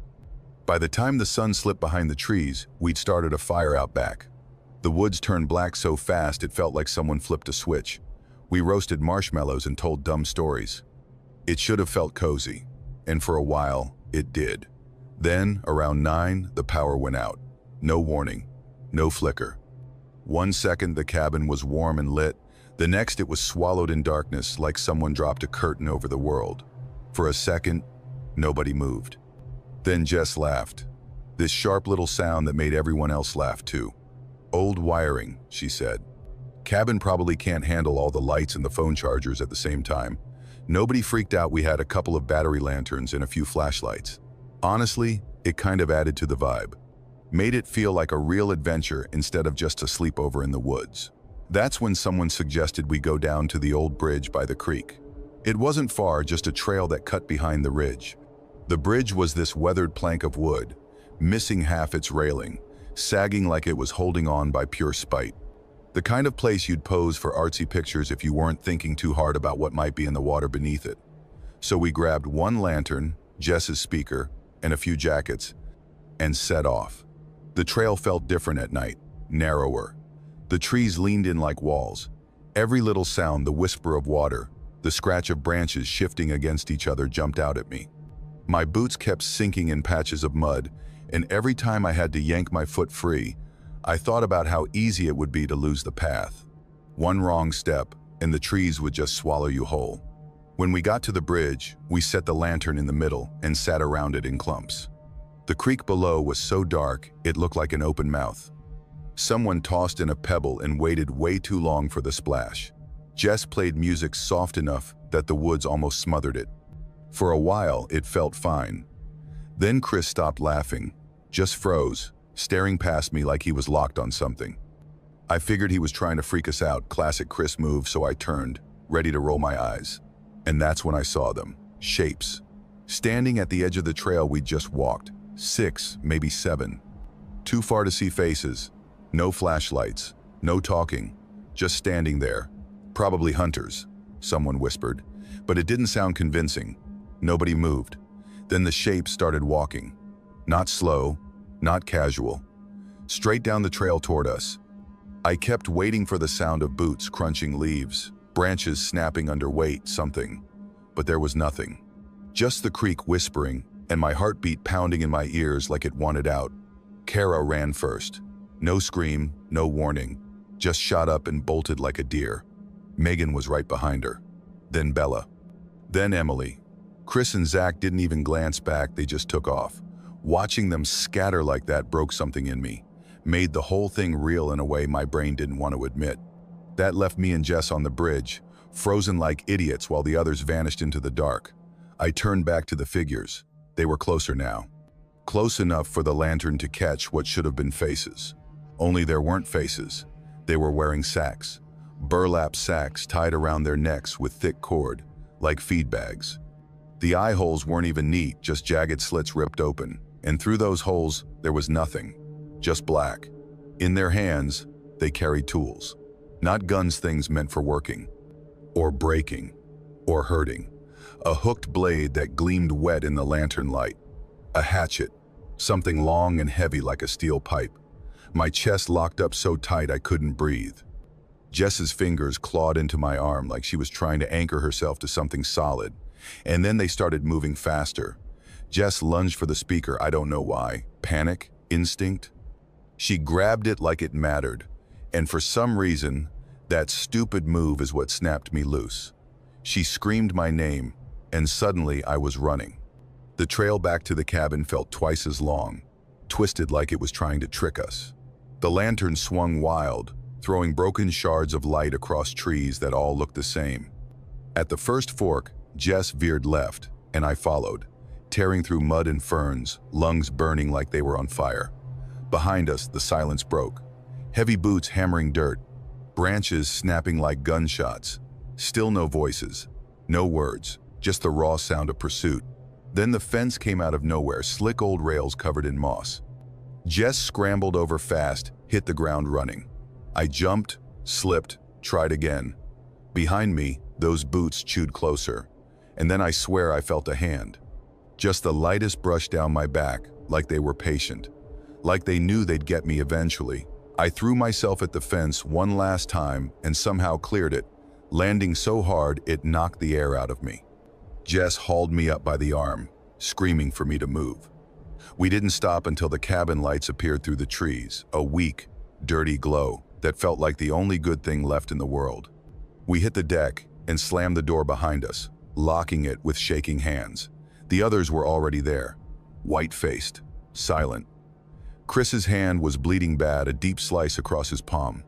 By the time the sun slipped behind the trees, we'd started a fire out back. The woods turned black so fast it felt like someone flipped a switch. We roasted marshmallows and told dumb stories. It should have felt cozy, and for a while, it did. Then, around 9, the power went out. No warning, no flicker. 1 second the cabin was warm and lit, the next it was swallowed in darkness like someone dropped a curtain over the world. For a second, nobody moved. Then Jess laughed, this sharp little sound that made everyone else laugh too. Old wiring, she said. Cabin probably can't handle all the lights and the phone chargers at the same time. Nobody freaked out we had a couple of battery lanterns and a few flashlights. Honestly, it kind of added to the vibe. Made it feel like a real adventure instead of just a sleepover in the woods. That's when someone suggested we go down to the old bridge by the creek. It wasn't far, just a trail that cut behind the ridge. The bridge was this weathered plank of wood, missing half its railing, sagging like it was holding on by pure spite. The kind of place you'd pose for artsy pictures if you weren't thinking too hard about what might be in the water beneath it. So we grabbed 1 lantern, Jess's speaker, and a few jackets, and set off. The trail felt different at night, narrower. The trees leaned in like walls. Every little sound, the whisper of water, the scratch of branches shifting against each other jumped out at me. My boots kept sinking in patches of mud, and every time I had to yank my foot free, I thought about how easy it would be to lose the path. 1 wrong step, and the trees would just swallow you whole. When we got to the bridge, we set the lantern in the middle and sat around it in clumps. The creek below was so dark, it looked like an open mouth. Someone tossed in a pebble and waited way too long for the splash. Jess played music soft enough that the woods almost smothered it. For a while, it felt fine. Then Chris stopped laughing, just froze, staring past me like he was locked on something. I figured he was trying to freak us out, classic Chris move, so I turned, ready to roll my eyes. And that's when I saw them, shapes. Standing at the edge of the trail we'd just walked, 6, maybe 7. Too far to see faces, no flashlights, no talking, just standing there. Probably hunters, someone whispered, but it didn't sound convincing. Nobody moved. Then the shapes started walking. Not slow, not casual. Straight down the trail toward us. I kept waiting for the sound of boots crunching leaves, branches snapping under weight, something. But there was nothing. Just the creek whispering, and my heartbeat pounding in my ears like it wanted out. Kara ran first. No scream, no warning. Just shot up and bolted like a deer. Megan was right behind her. Then Bella. Then Emily. Chris and Zach didn't even glance back, they just took off. Watching them scatter like that broke something in me. Made the whole thing real in a way my brain didn't want to admit. That left me and Jess on the bridge, frozen like idiots while the others vanished into the dark. I turned back to the figures. They were closer now. Close enough for the lantern to catch what should have been faces. Only there weren't faces. They were wearing sacks. Burlap sacks tied around their necks with thick cord, like feed bags. The eye holes weren't even neat, just jagged slits ripped open. And through those holes, there was nothing. Just black. In their hands, they carried tools. Not guns, things meant for working. Or breaking. Or hurting. A hooked blade that gleamed wet in the lantern light. A hatchet. Something long and heavy like a steel pipe. My chest locked up so tight I couldn't breathe. Jess's fingers clawed into my arm like she was trying to anchor herself to something solid. And then they started moving faster. Jess lunged for the speaker, I don't know why. Panic? Instinct? She grabbed it like it mattered. And for some reason, that stupid move is what snapped me loose. She screamed my name, and suddenly I was running. The trail back to the cabin felt twice as long, twisted like it was trying to trick us. The lantern swung wild, throwing broken shards of light across trees that all looked the same. At the first fork, Jess veered left, and I followed, tearing through mud and ferns, lungs burning like they were on fire. Behind us, the silence broke. Heavy boots hammering dirt, branches snapping like gunshots. Still no voices, no words, just the raw sound of pursuit. Then the fence came out of nowhere, slick old rails covered in moss. Jess scrambled over fast, hit the ground running. I jumped, slipped, tried again. Behind me, those boots chewed closer. And then I swear I felt a hand. Just the lightest brush down my back, like they were patient. Like they knew they'd get me eventually. I threw myself at the fence one last time and somehow cleared it, landing so hard it knocked the air out of me. Jess hauled me up by the arm, screaming for me to move. We didn't stop until the cabin lights appeared through the trees, a weak, dirty glow that felt like the only good thing left in the world. We hit the deck and slammed the door behind us, locking it with shaking hands. The others were already there, white-faced, silent. Chris's hand was bleeding bad, a deep slice across his palm.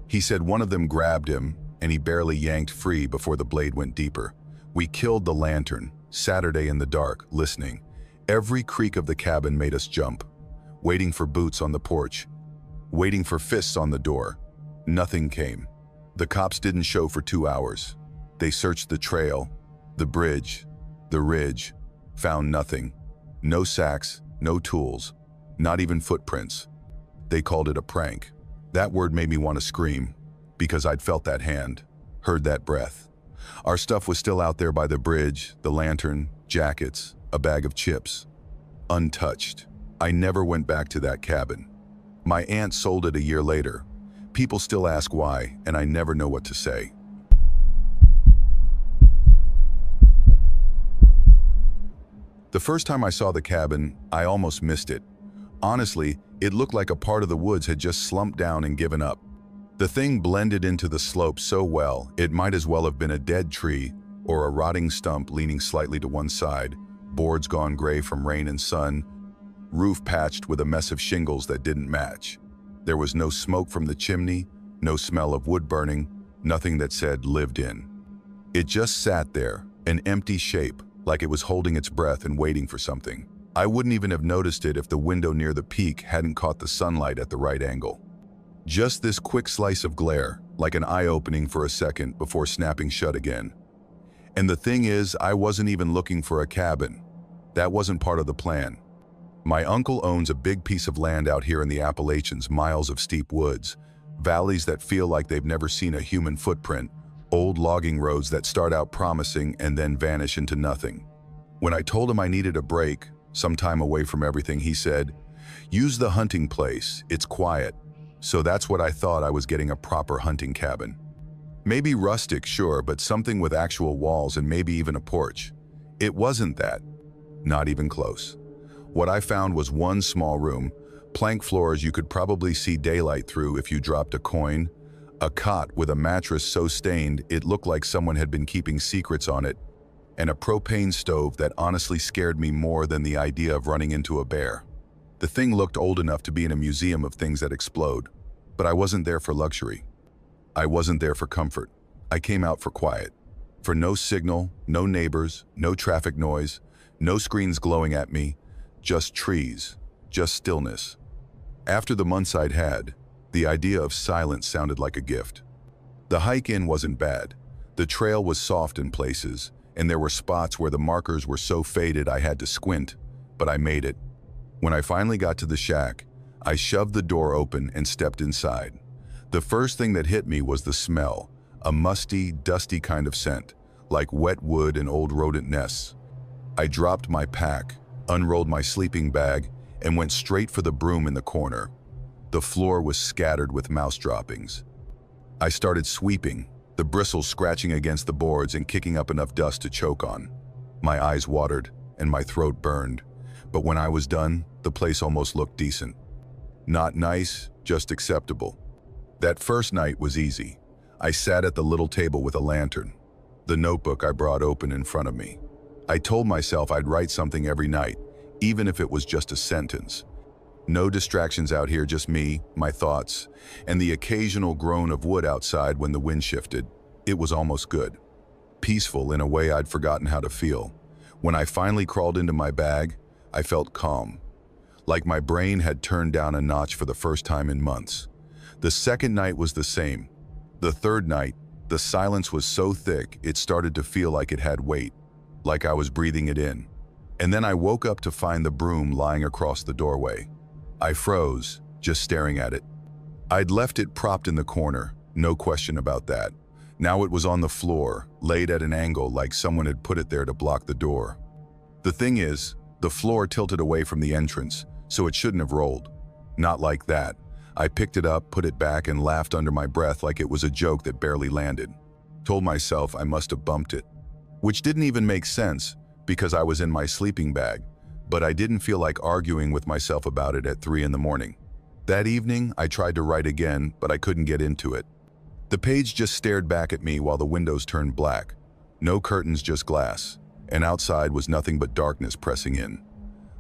He said one of them grabbed him, and he barely yanked free before the blade went deeper. We killed the lantern, Saturday in the dark, listening. Every creak of the cabin made us jump, waiting for boots on the porch, waiting for fists on the door. Nothing came. The cops didn't show for 2 hours. They searched the trail, the bridge, the ridge, found nothing. No sacks, no tools, not even footprints. They called it a prank. That word made me want to scream, because I'd felt that hand, heard that breath. Our stuff was still out there by the bridge, the lantern, jackets, a bag of chips. Untouched. I never went back to that cabin. My aunt sold it a year later. People still ask why, and I never know what to say. The first time I saw the cabin, I almost missed it. Honestly, it looked like a part of the woods had just slumped down and given up. The thing blended into the slope so well, it might as well have been a dead tree or a rotting stump leaning slightly to one side, boards gone gray from rain and sun, roof patched with a mess of shingles that didn't match. There was no smoke from the chimney, no smell of wood burning, nothing that said lived in. It just sat there, an empty shape, like it was holding its breath and waiting for something. I wouldn't even have noticed it if the window near the peak hadn't caught the sunlight at the right angle. Just this quick slice of glare, like an eye-opening for a second before snapping shut again. And the thing is, I wasn't even looking for a cabin. That wasn't part of the plan. My uncle owns a big piece of land out here in the Appalachians, miles of steep woods, valleys that feel like they've never seen a human footprint, old logging roads that start out promising and then vanish into nothing. When I told him I needed a break, some time away from everything, he said, "Use the hunting place, it's quiet." So that's what I thought. I was getting a proper hunting cabin. Maybe rustic, sure, but something with actual walls and maybe even a porch. It wasn't that. Not even close. What I found was one small room, plank floors you could probably see daylight through if you dropped a coin, a cot with a mattress so stained it looked like someone had been keeping secrets on it, and a propane stove that honestly scared me more than the idea of running into a bear. The thing looked old enough to be in a museum of things that explode, but I wasn't there for luxury. I wasn't there for comfort. I came out for quiet. For no signal, no neighbors, no traffic noise, no screens glowing at me, just trees, just stillness. After the months I'd had, the idea of silence sounded like a gift. The hike in wasn't bad. The trail was soft in places, and there were spots where the markers were so faded I had to squint, but I made it. When I finally got to the shack, I shoved the door open and stepped inside. The first thing that hit me was the smell, a musty, dusty kind of scent, like wet wood and old rodent nests. I dropped my pack, unrolled my sleeping bag, and went straight for the broom in the corner. The floor was scattered with mouse droppings. I started sweeping, the bristles scratching against the boards and kicking up enough dust to choke on. My eyes watered and my throat burned, but when I was done, the place almost looked decent. Not nice, just acceptable. That first night was easy. I sat at the little table with a lantern, the notebook I brought open in front of me. I told myself I'd write something every night, even if it was just a sentence. No distractions out here, just me, my thoughts, and the occasional groan of wood outside when the wind shifted. It was almost good. Peaceful in a way I'd forgotten how to feel. When I finally crawled into my bag, I felt calm, like my brain had turned down a notch for the first time in months. The second night was the same. The third night, the silence was so thick it started to feel like it had weight, like I was breathing it in. And then I woke up to find the broom lying across the doorway. I froze, just staring at it. I'd left it propped in the corner, no question about that. Now it was on the floor, laid at an angle like someone had put it there to block the door. The thing is, the floor tilted away from the entrance, so it shouldn't have rolled. Not like that. I picked it up, put it back, and laughed under my breath like it was a joke that barely landed. Told myself I must have bumped it, which didn't even make sense because I was in my sleeping bag, but I didn't feel like arguing with myself about it at 3 in the morning. That evening, I tried to write again, but I couldn't get into it. The page just stared back at me while the windows turned black. No curtains, just glass, and outside was nothing but darkness pressing in.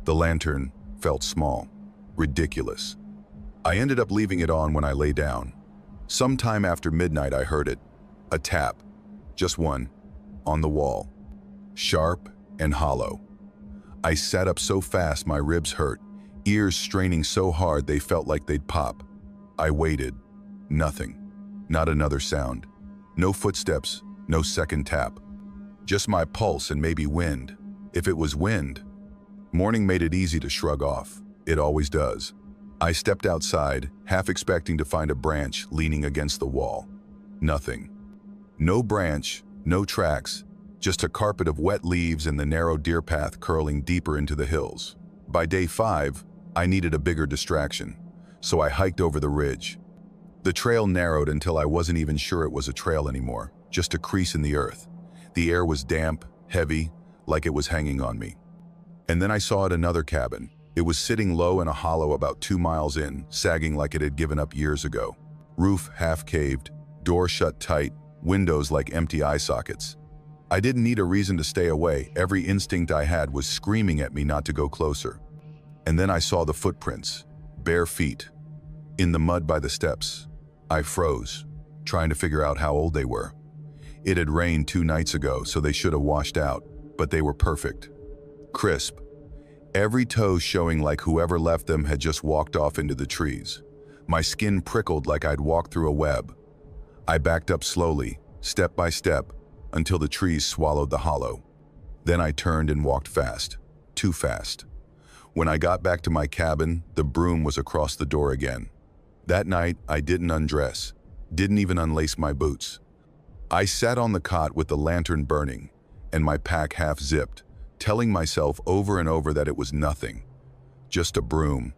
The lantern felt small, ridiculous. I ended up leaving it on when I lay down. Sometime after midnight I heard it. A tap, just one, on the wall. Sharp and hollow. I sat up so fast my ribs hurt, ears straining so hard they felt like they'd pop. I waited. Nothing. Not another sound. No footsteps, no second tap. Just my pulse and maybe wind. If it was wind. Morning made it easy to shrug off. It always does. I stepped outside, half expecting to find a branch leaning against the wall. Nothing. No branch, no tracks, just a carpet of wet leaves and the narrow deer path curling deeper into the hills. By day 5, I needed a bigger distraction, so I hiked over the ridge. The trail narrowed until I wasn't even sure it was a trail anymore, just a crease in the earth. The air was damp, heavy, like it was hanging on me. And then I saw it, another cabin. It was sitting low in a hollow about 2 miles in, sagging like it had given up years ago. Roof half caved, door shut tight, windows like empty eye sockets. I didn't need a reason to stay away. Every instinct I had was screaming at me not to go closer. And then I saw the footprints, bare feet, in the mud by the steps. I froze, trying to figure out how old they were. It had rained 2 nights ago, so they should have washed out, but they were perfect. Crisp. Every toe showing like whoever left them had just walked off into the trees. My skin prickled like I'd walked through a web. I backed up slowly, step by step, until the trees swallowed the hollow. Then I turned and walked fast, too fast. When I got back to my cabin, the broom was across the door again. That night, I didn't undress, didn't even unlace my boots. I sat on the cot with the lantern burning and my pack half zipped, telling myself over and over that it was nothing. Just a broom,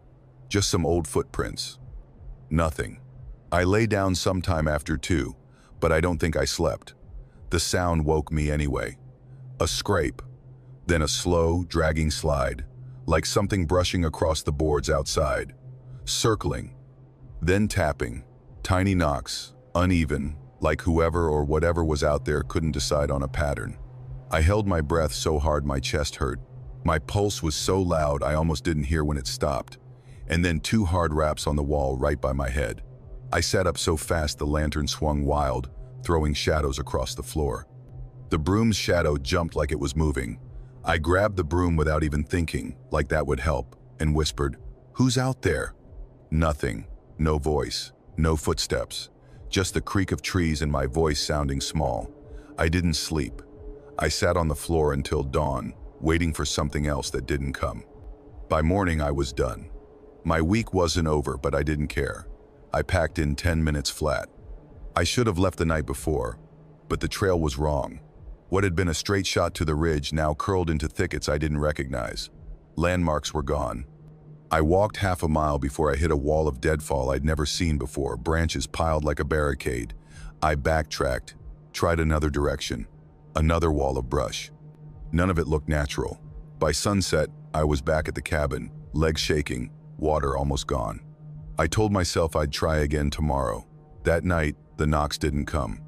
just some old footprints. Nothing. I lay down sometime after 2, but I don't think I slept. The sound woke me anyway. A scrape. Then a slow, dragging slide, like something brushing across the boards outside. Circling, then tapping, tiny knocks, uneven, like whoever or whatever was out there couldn't decide on a pattern. I held my breath so hard my chest hurt. My pulse was so loud I almost didn't hear when it stopped. And then 2 hard raps on the wall right by my head. I sat up so fast the lantern swung wild, throwing shadows across the floor. The broom's shadow jumped like it was moving. I grabbed the broom without even thinking, like that would help, and whispered, "Who's out there?" Nothing. No voice. No footsteps. Just the creak of trees and my voice sounding small. I didn't sleep. I sat on the floor until dawn, waiting for something else that didn't come. By morning, I was done. My week wasn't over, but I didn't care. I packed in 10 minutes flat. I should have left the night before, but the trail was wrong. What had been a straight shot to the ridge now curled into thickets I didn't recognize. Landmarks were gone. I walked half a mile before I hit a wall of deadfall I'd never seen before, branches piled like a barricade. I backtracked, tried another direction, another wall of brush. None of it looked natural. By sunset, I was back at the cabin, legs shaking, water almost gone. I told myself I'd try again tomorrow. That night, the knocks didn't come.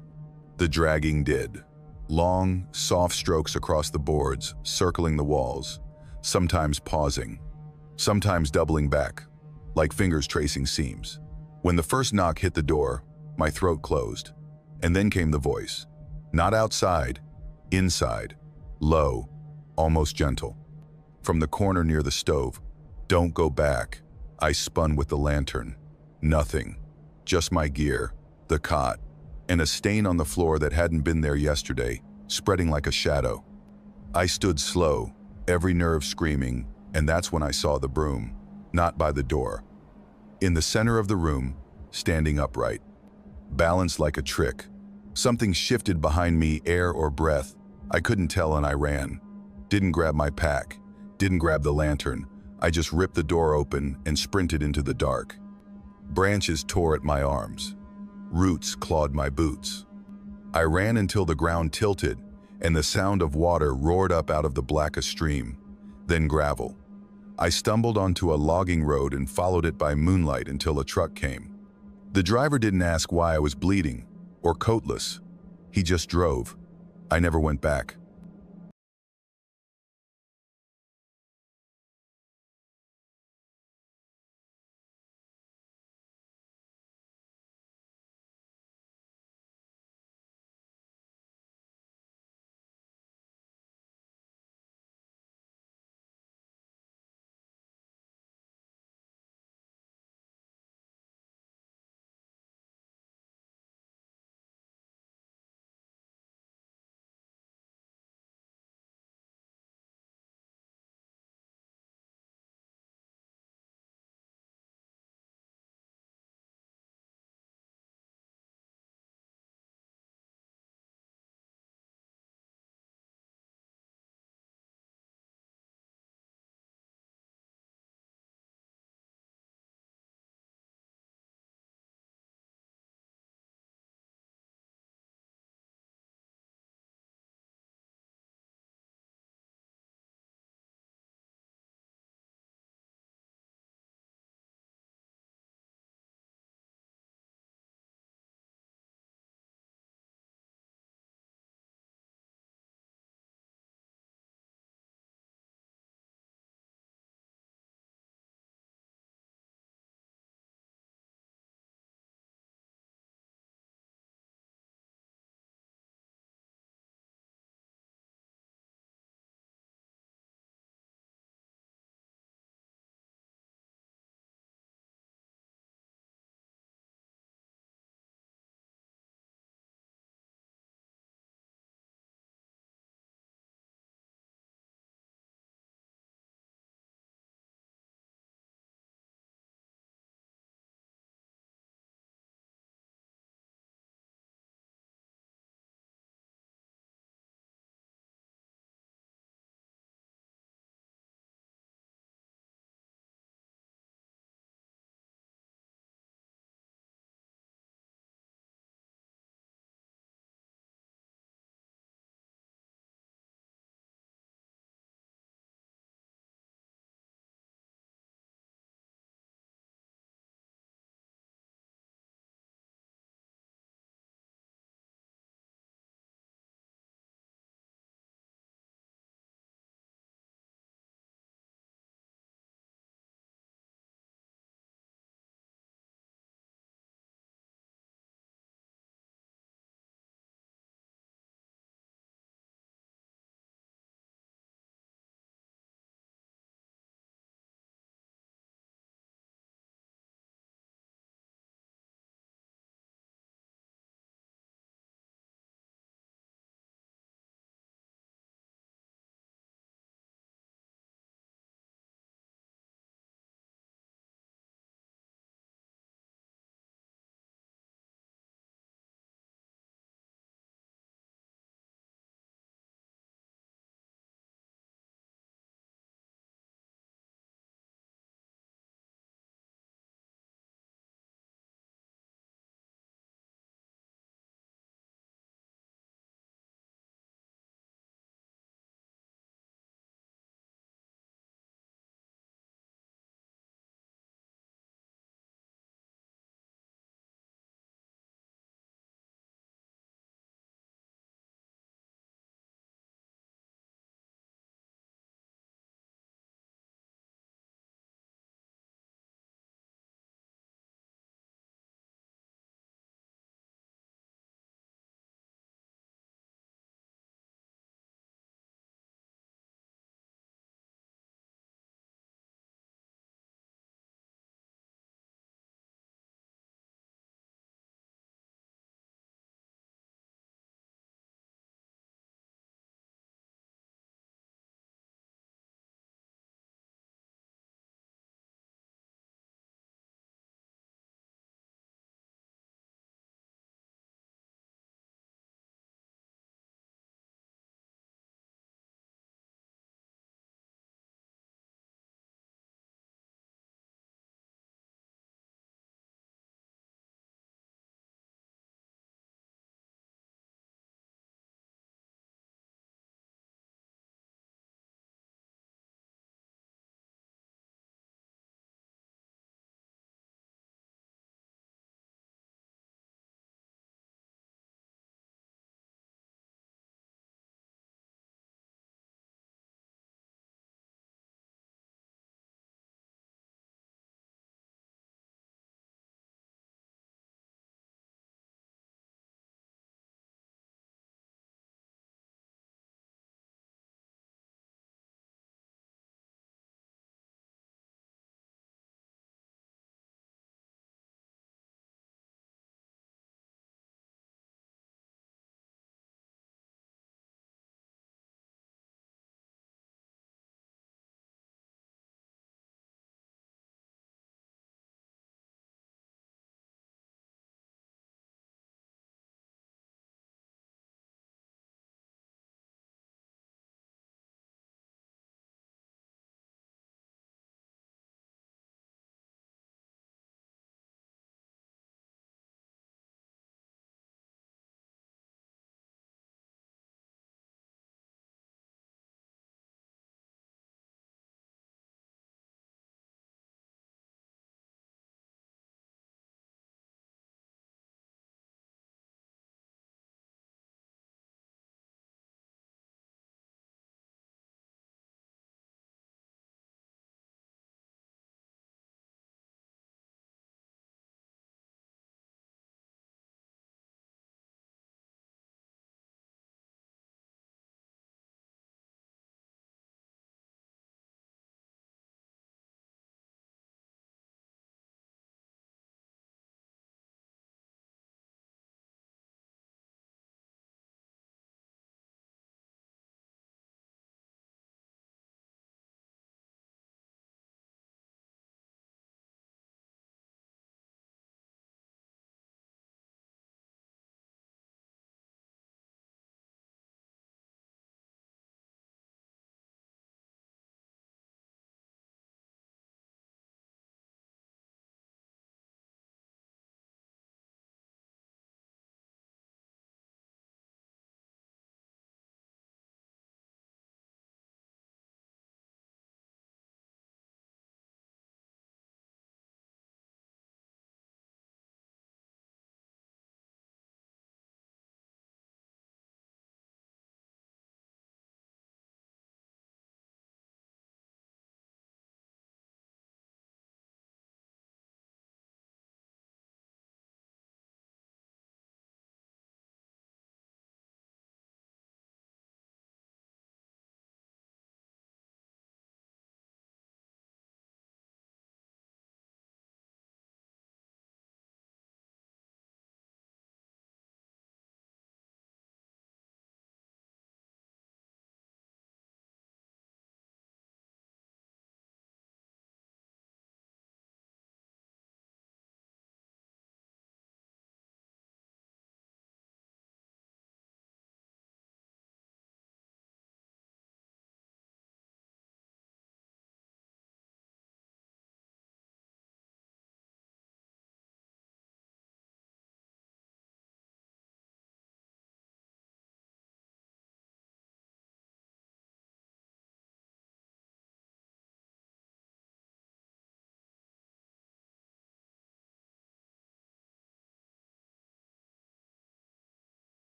The dragging did. Long, soft strokes across the boards, circling the walls, sometimes pausing, sometimes doubling back, like fingers tracing seams. When the first knock hit the door, my throat closed. And then came the voice. Not outside, inside, low, almost gentle. From the corner near the stove, "Don't go back." I spun with the lantern. Nothing. Just my gear, the cot, and a stain on the floor that hadn't been there yesterday, spreading like a shadow. I stood slow, every nerve screaming, and that's when I saw the broom, not by the door. In the center of the room, standing upright, balanced like a trick. Something shifted behind me, air or breath. I couldn't tell and I ran. Didn't grab my pack, didn't grab the lantern. I just ripped the door open and sprinted into the dark. Branches tore at my arms. Roots clawed my boots. I ran until the ground tilted and the sound of water roared up out of the blackest stream, then gravel. I stumbled onto a logging road and followed it by moonlight until a truck came. The driver didn't ask why I was bleeding or coatless. He just drove. I never went back.